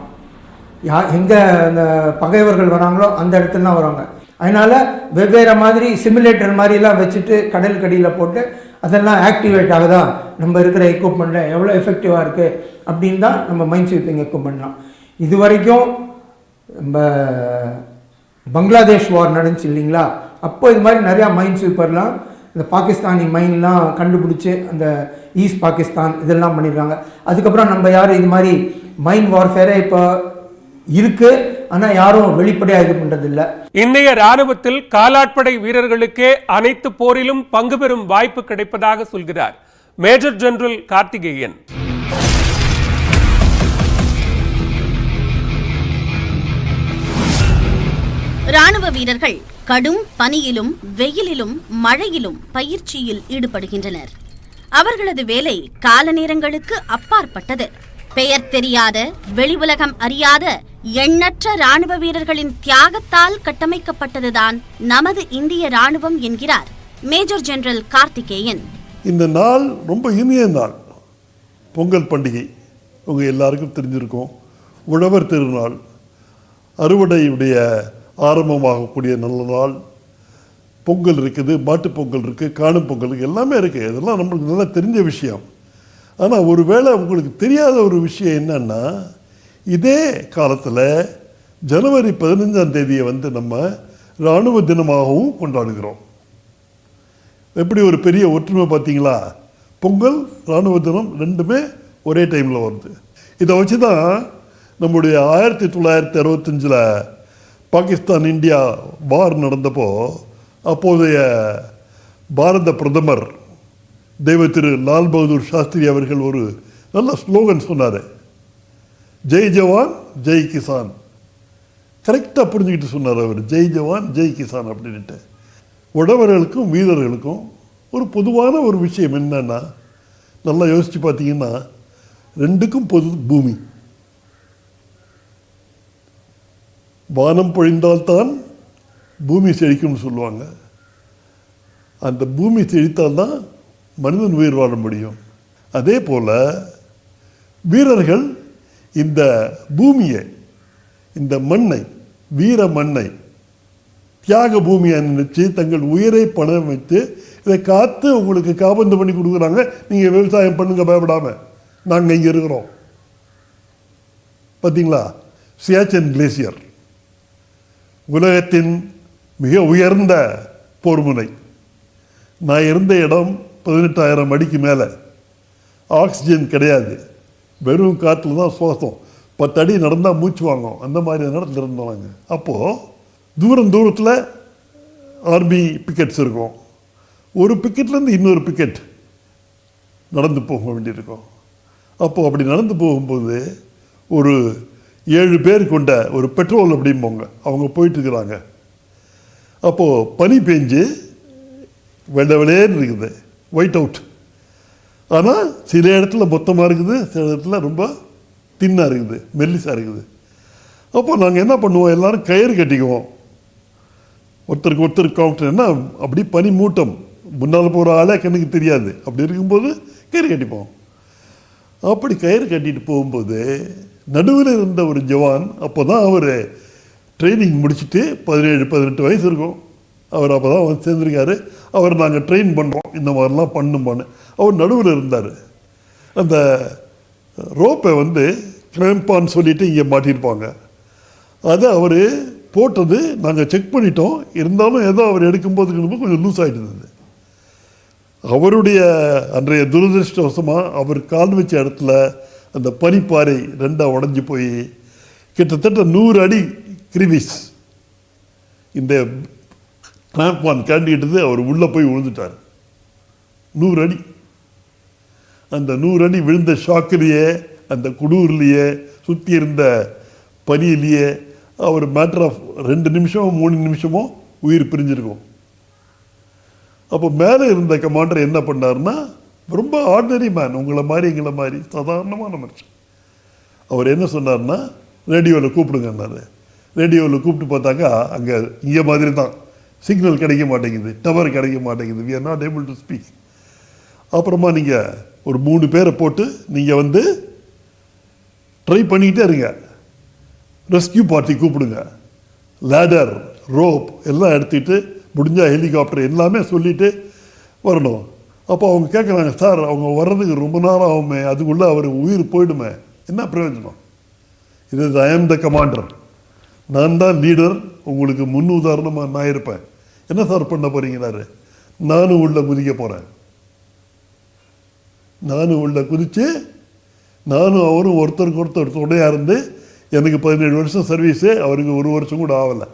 எங்கே அந்த பகைவர்கள் வராங்களோ அந்த இடத்துல தான் வருவாங்க. அதனால் வெவ்வேறு மாதிரி சிமுலேட்டர் மாதிரிலாம் வச்சுட்டு கடல் கடியில் போட்டு அதெல்லாம் ஆக்டிவேட் ஆகுதா, நம்ம இருக்கிற எக்யூப்மெண்ட்டில் எவ்வளோ எஃபெக்டிவாக இருக்குது அப்படின்னு தான் நம்ம மைன் ஸ்வீப்பிங் எக்யூப்மெண்ட்லாம். இது வரைக்கும் நம்ம பங்களாதேஷ் வார் நடந்துச்சு இல்லைங்களா, அப்போ இது மாதிரி நிறையா மைன் ஸ்வீப்பர்லாம் இந்த பாகிஸ்தானி மைன்லாம் கண்டுபிடிச்சி அந்த ஈஸ்ட் பாகிஸ்தான் இதெல்லாம் பண்ணியிருக்காங்க. அதுக்கப்புறம் நம்ம யாரும் இது மாதிரி மைன் வார்ஃபேரே இப்போ இருக்கு, ஆனால் யாரும் வெளிப்படையாக இது பண்ணுறதில்லை. இந்திய ராணுவத்தில் காலாட்படை வீரர்களுக்கே அனைத்து போரிலும் பங்கு பெறும் வாய்ப்பு கிடைப்பதாக சொல்கிறார் மேஜர் ஜெனரல் கார்த்திகேயன். ராணுவ வீரர்கள் கடும் பனியிலும் வெயிலிலும் மழையிலும் பயிற்சியில் ஈடுபடுகின்றனர். அவர்களது வேலை கால நேரங்களுக்கு அப்பாற்பட்டது. பெயர் தெரியாத, வெளி உலகம் அறியாத எண்ணற்ற ராணுவ வீரர்களின் தியாகத்தால் கட்டமைக்கப்பட்டதுதான் நமது இந்திய ராணுவம் என்கிறார் மேஜர் ஜெனரல் கார்த்திகேயன். இந்த நாள் ரொம்ப இனிய நாள். பொங்கல் பண்டிகை உங்க எல்லாருக்கும் தெரிஞ்சிருக்கும். உழவர் திருநாள், அறுவடையுடைய ஆரம்பமாகக்கூடிய நல்ல நாள். பொங்கல் இருக்குது, மாட்டுப் பொங்கல் இருக்குது, காணும் பொங்கல் இருக்குது, எல்லாமே இருக்குது. இதெல்லாம் நம்மளுக்கு நல்லா தெரிஞ்ச விஷயம். ஆனால் ஒருவேளை உங்களுக்கு தெரியாத ஒரு விஷயம் என்னன்னா, இதே காலத்தில் ஜனவரி 15ஆம் தேதியை வந்து நம்ம இராணுவ தினமாகவும் கொண்டாடுகிறோம். எப்படி ஒரு பெரிய ஒற்றுமை பார்த்தீங்களா? பொங்கல், இராணுவ தினம் ரெண்டுமே ஒரே டைமில் வருது. இதை வச்சு தான் நம்முடைய 1965 பாகிஸ்தான் இந்தியா வார் நடந்தப்போ அப்போதைய பாரத பிரதமர் தெய்வ திரு லால் பகதூர் சாஸ்திரி அவர்கள் ஒரு நல்ல ஸ்லோகன் சொன்னார், ஜெய் ஜவான் ஜெய் கிசான். கரெக்டாக புரிஞ்சுக்கிட்டு சொன்னார் அவர், ஜெய் ஜவான் ஜெய் கிசான் அப்படின்ட்டு. உழவர்களுக்கும் வீரர்களுக்கும் ஒரு பொதுவான ஒரு விஷயம் என்னன்னா, நல்லா யோசித்து பார்த்தீங்கன்னா, ரெண்டுக்கும் பொது பூமி. வானம் பொழிந்தால்தான் பூமி செழிக்கும்னு சொல்லுவாங்க. அந்த பூமி செழித்தால்தான் மனிதன் உயிர் வாழ முடியும். அதே போல் வீரர்கள் இந்த பூமியை, இந்த மண்ணை, வீர மண்ணை தியாக பூமியை நினைச்சு தங்கள் உயிரை பணம் வைத்து இதை காத்து உங்களுக்கு காபந்து பண்ணி கொடுக்குறாங்க. நீங்கள் விவசாயம் பண்ணுங்க, பயப்படாம, நாங்கள் இங்கே இருக்கிறோம். பார்த்தீங்களா, சியாச்சன் கிளேசியர் உலகத்தின் மிக உயர்ந்த போர்முனை. நான் இருந்த இடம் 18,000 அடிக்கு மேலே, ஆக்சிஜன் கிடையாது, வெறும் காற்றுல தான் சுவாசம். 10 அடி நடந்தால் மூச்சு வாங்கும், அந்த மாதிரி இடத்துல இருந்தோம் நாங்கள். அப்போது தூரத்தில் ஆர்மி பிக்கெட்ஸ் இருக்கும். ஒரு பிக்கெட்லேருந்து இன்னொரு பிக்கெட் நடந்து போக வேண்டியிருக்கும். அப்போது அப்படி நடந்து போகும்போது ஒரு 7 பேர் கொண்ட ஒரு பெட்ரோல் அப்படிம்போங்க, அவங்க போயிட்டுருக்குறாங்க. அப்போது பனி பெஞ்சு வெள்ளேன்னு இருக்குது, ஒயிட் அவுட். ஆனால் சில இடத்துல மொத்தமாக இருக்குது, சில இடத்துல ரொம்ப தின்னாக இருக்குது, மெல்லிஸாக இருக்குது. அப்போ நாங்கள் என்ன பண்ணுவோம், எல்லோரும் கயிறு கட்டிக்குவோம். ஒருத்தருக்கு ஒருத்தர் கவுண்டர்னா அப்படி பனி மூட்டம், முன்னால் போகிற ஆளே கண்ணுக்கு தெரியாது. அப்படி இருக்கும்போது கயிறு கட்டிப்போம். அப்படி கயிறு கட்டிட்டு போகும்போது நடுவில் இருந்த ஒரு ஜவான், அப்போ தான் அவர் ட்ரைனிங் முடிச்சுட்டு 17-18 வயசு இருக்கும். அவர் அப்போ தான் வந்து சேர்ந்துருக்காரு. அவர் நாங்கள் ட்ரெயின் பண்ணுறோம், இந்த மாதிரிலாம் பண்ணும்பான்னு. அவர் நடுவில் இருந்தார். அந்த ரோப்பை வந்து கிராம்பான்னு சொல்லிட்டு இங்கே மாட்டியிருப்பாங்க. அதை அவர் போட்டது நாங்கள் செக் பண்ணிட்டோம். இருந்தாலும் ஏதோ அவர் எடுக்கும்போது கொஞ்சம் லூஸ் ஆகிட்டு இருந்தது. அவருடைய அன்றைய துரதிருஷ்டவசமாக அவர் கால் வச்ச இடத்துல அந்த பனிப்பாறை 2 உடஞ்சி போய் கிட்டத்தட்ட 100 அடி கிரிவிஸ் இந்த கிராம்பான் கேண்டிக்கிட்டது. அவர் உள்ளே போய் விழுந்துட்டார். 100 அடி. அந்த 100 அடி விழுந்த ஷாக்கிலேயே, அந்த குடூர்லேயே, சுற்றி இருந்த பனியிலேயே அவர் மேட்டர் ஆஃப் 2 நிமிஷமோ 3 நிமிஷமோ உயிர் பிரிஞ்சிருக்கும். அப்போ மேலே இருந்த கமாண்டர் என்ன பண்ணார்னா, ரொம்ப ஆர்டினரி மேன், உங்களை மாதிரி எங்களை மாதிரி சாதாரணமான மனுஷன். அவர் என்ன சொன்னார்னா, ரேடியோவில் கூப்பிடுங்கன்னாரு. ரேடியோவில் கூப்பிட்டு பார்த்தாக்கா அங்கே இங்கே மாதிரி தான், சிக்னல் கிடைக்க மாட்டேங்குது, டவர் கிடைக்க மாட்டேங்குது, we are not able to speak. அப்புறமா நீங்கள் ஒரு 3 பேரை போட்டு நீங்கள் வந்து ட்ரை பண்ணிக்கிட்டே இருங்க, ரெஸ்கியூ பார்ட்டி கூப்பிடுங்க, லேடர், ரோப் எல்லாம் எடுத்துகிட்டு முடிஞ்சால் ஹெலிகாப்டர் எல்லாமே சொல்லிவிட்டு வரணும். அப்போ அவங்க கேட்குறாங்க, சார் அவங்க வர்றதுக்கு ரொம்ப நேரம் ஆகுமே, அதுக்குள்ளே அவர் உயிர் போயிடுமே, என்ன பிரயோஜனம்? இது ஐ ஆம் த கமாண்டர், நான் தான் லீடர், உங்களுக்கு முன் உதாரணமாக நான் இருப்பேன், என்ன சார் பண்ண போகிறீங்கன்னாரு. நானும் உள்ள குதிக்க போகிறேன். நானும் உள்ள குதித்து நானும் அவரும் ஒருத்தருக்கு ஒருத்தர் துணையாக இருந்து, எனக்கு 17 வருஷம் சர்வீஸு, அவருக்கு 1 வருஷம் கூட ஆகலை.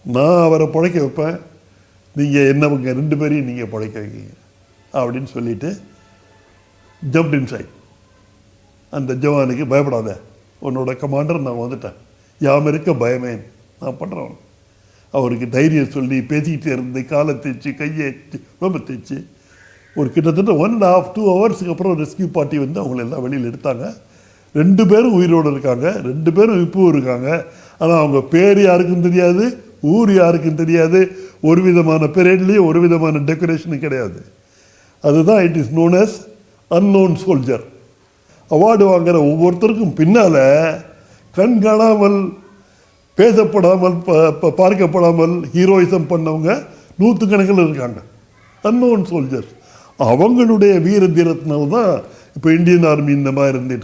நான் அவரை பிழைக்க வைப்பேன், நீங்கள் என்ன 2 பேரையும் நீங்கள் பிழைக்க வைக்கீங்க அப்படின்னு சொல்லிவிட்டு ஜம்ப் இன்சைட். அந்த ஜவானுக்கு பயப்படாத, உன்னோட கமாண்டர் நான் வந்துட்டேன், யாம் இருக்க பயமே, நான் பண்ணுறேன். அவருக்கு தைரியம் சொல்லி பேசிக்கிட்டே இருந்து காலை தேய்ச்சி கையை ரொம்ப தேய்ச்சி ஒரு கிட்டத்தட்ட 1.5-2 ஹவர்ஸுக்கு அப்புறம் ரெஸ்கியூ பார்ட்டி வந்து அவங்களெல்லாம் வெளியில் எடுத்தாங்க. 2 பேரும் உயிரோடு இருக்காங்க, 2 பேரும் இப்பவும் இருக்காங்க. ஆனால் அவங்க பேர் யாருக்கும் தெரியாது, ஊர் யாருக்கும் தெரியாது, ஒரு விதமான பெரேட்லேயும் ஒரு விதமான டெக்கரேஷனும் கிடையாது. அதுதான் it is known as unknown soldier. Award வாங்குகிற ஒவ்வொருத்தருக்கும் பின்னால் கண் காணாமல், பேசப்படாமல், பார்க்கப்படாமல் ஹீரோயிசம் பண்ணவங்க 100 கணக்கில் இருக்காங்க, அன்னோன் சோல்ஜர்ஸ். அவங்களுடைய வீர தீரத்தினால்தான் இப்போ இந்தியன் ஆர்மி இந்த மாதிரி இருந்துட்டு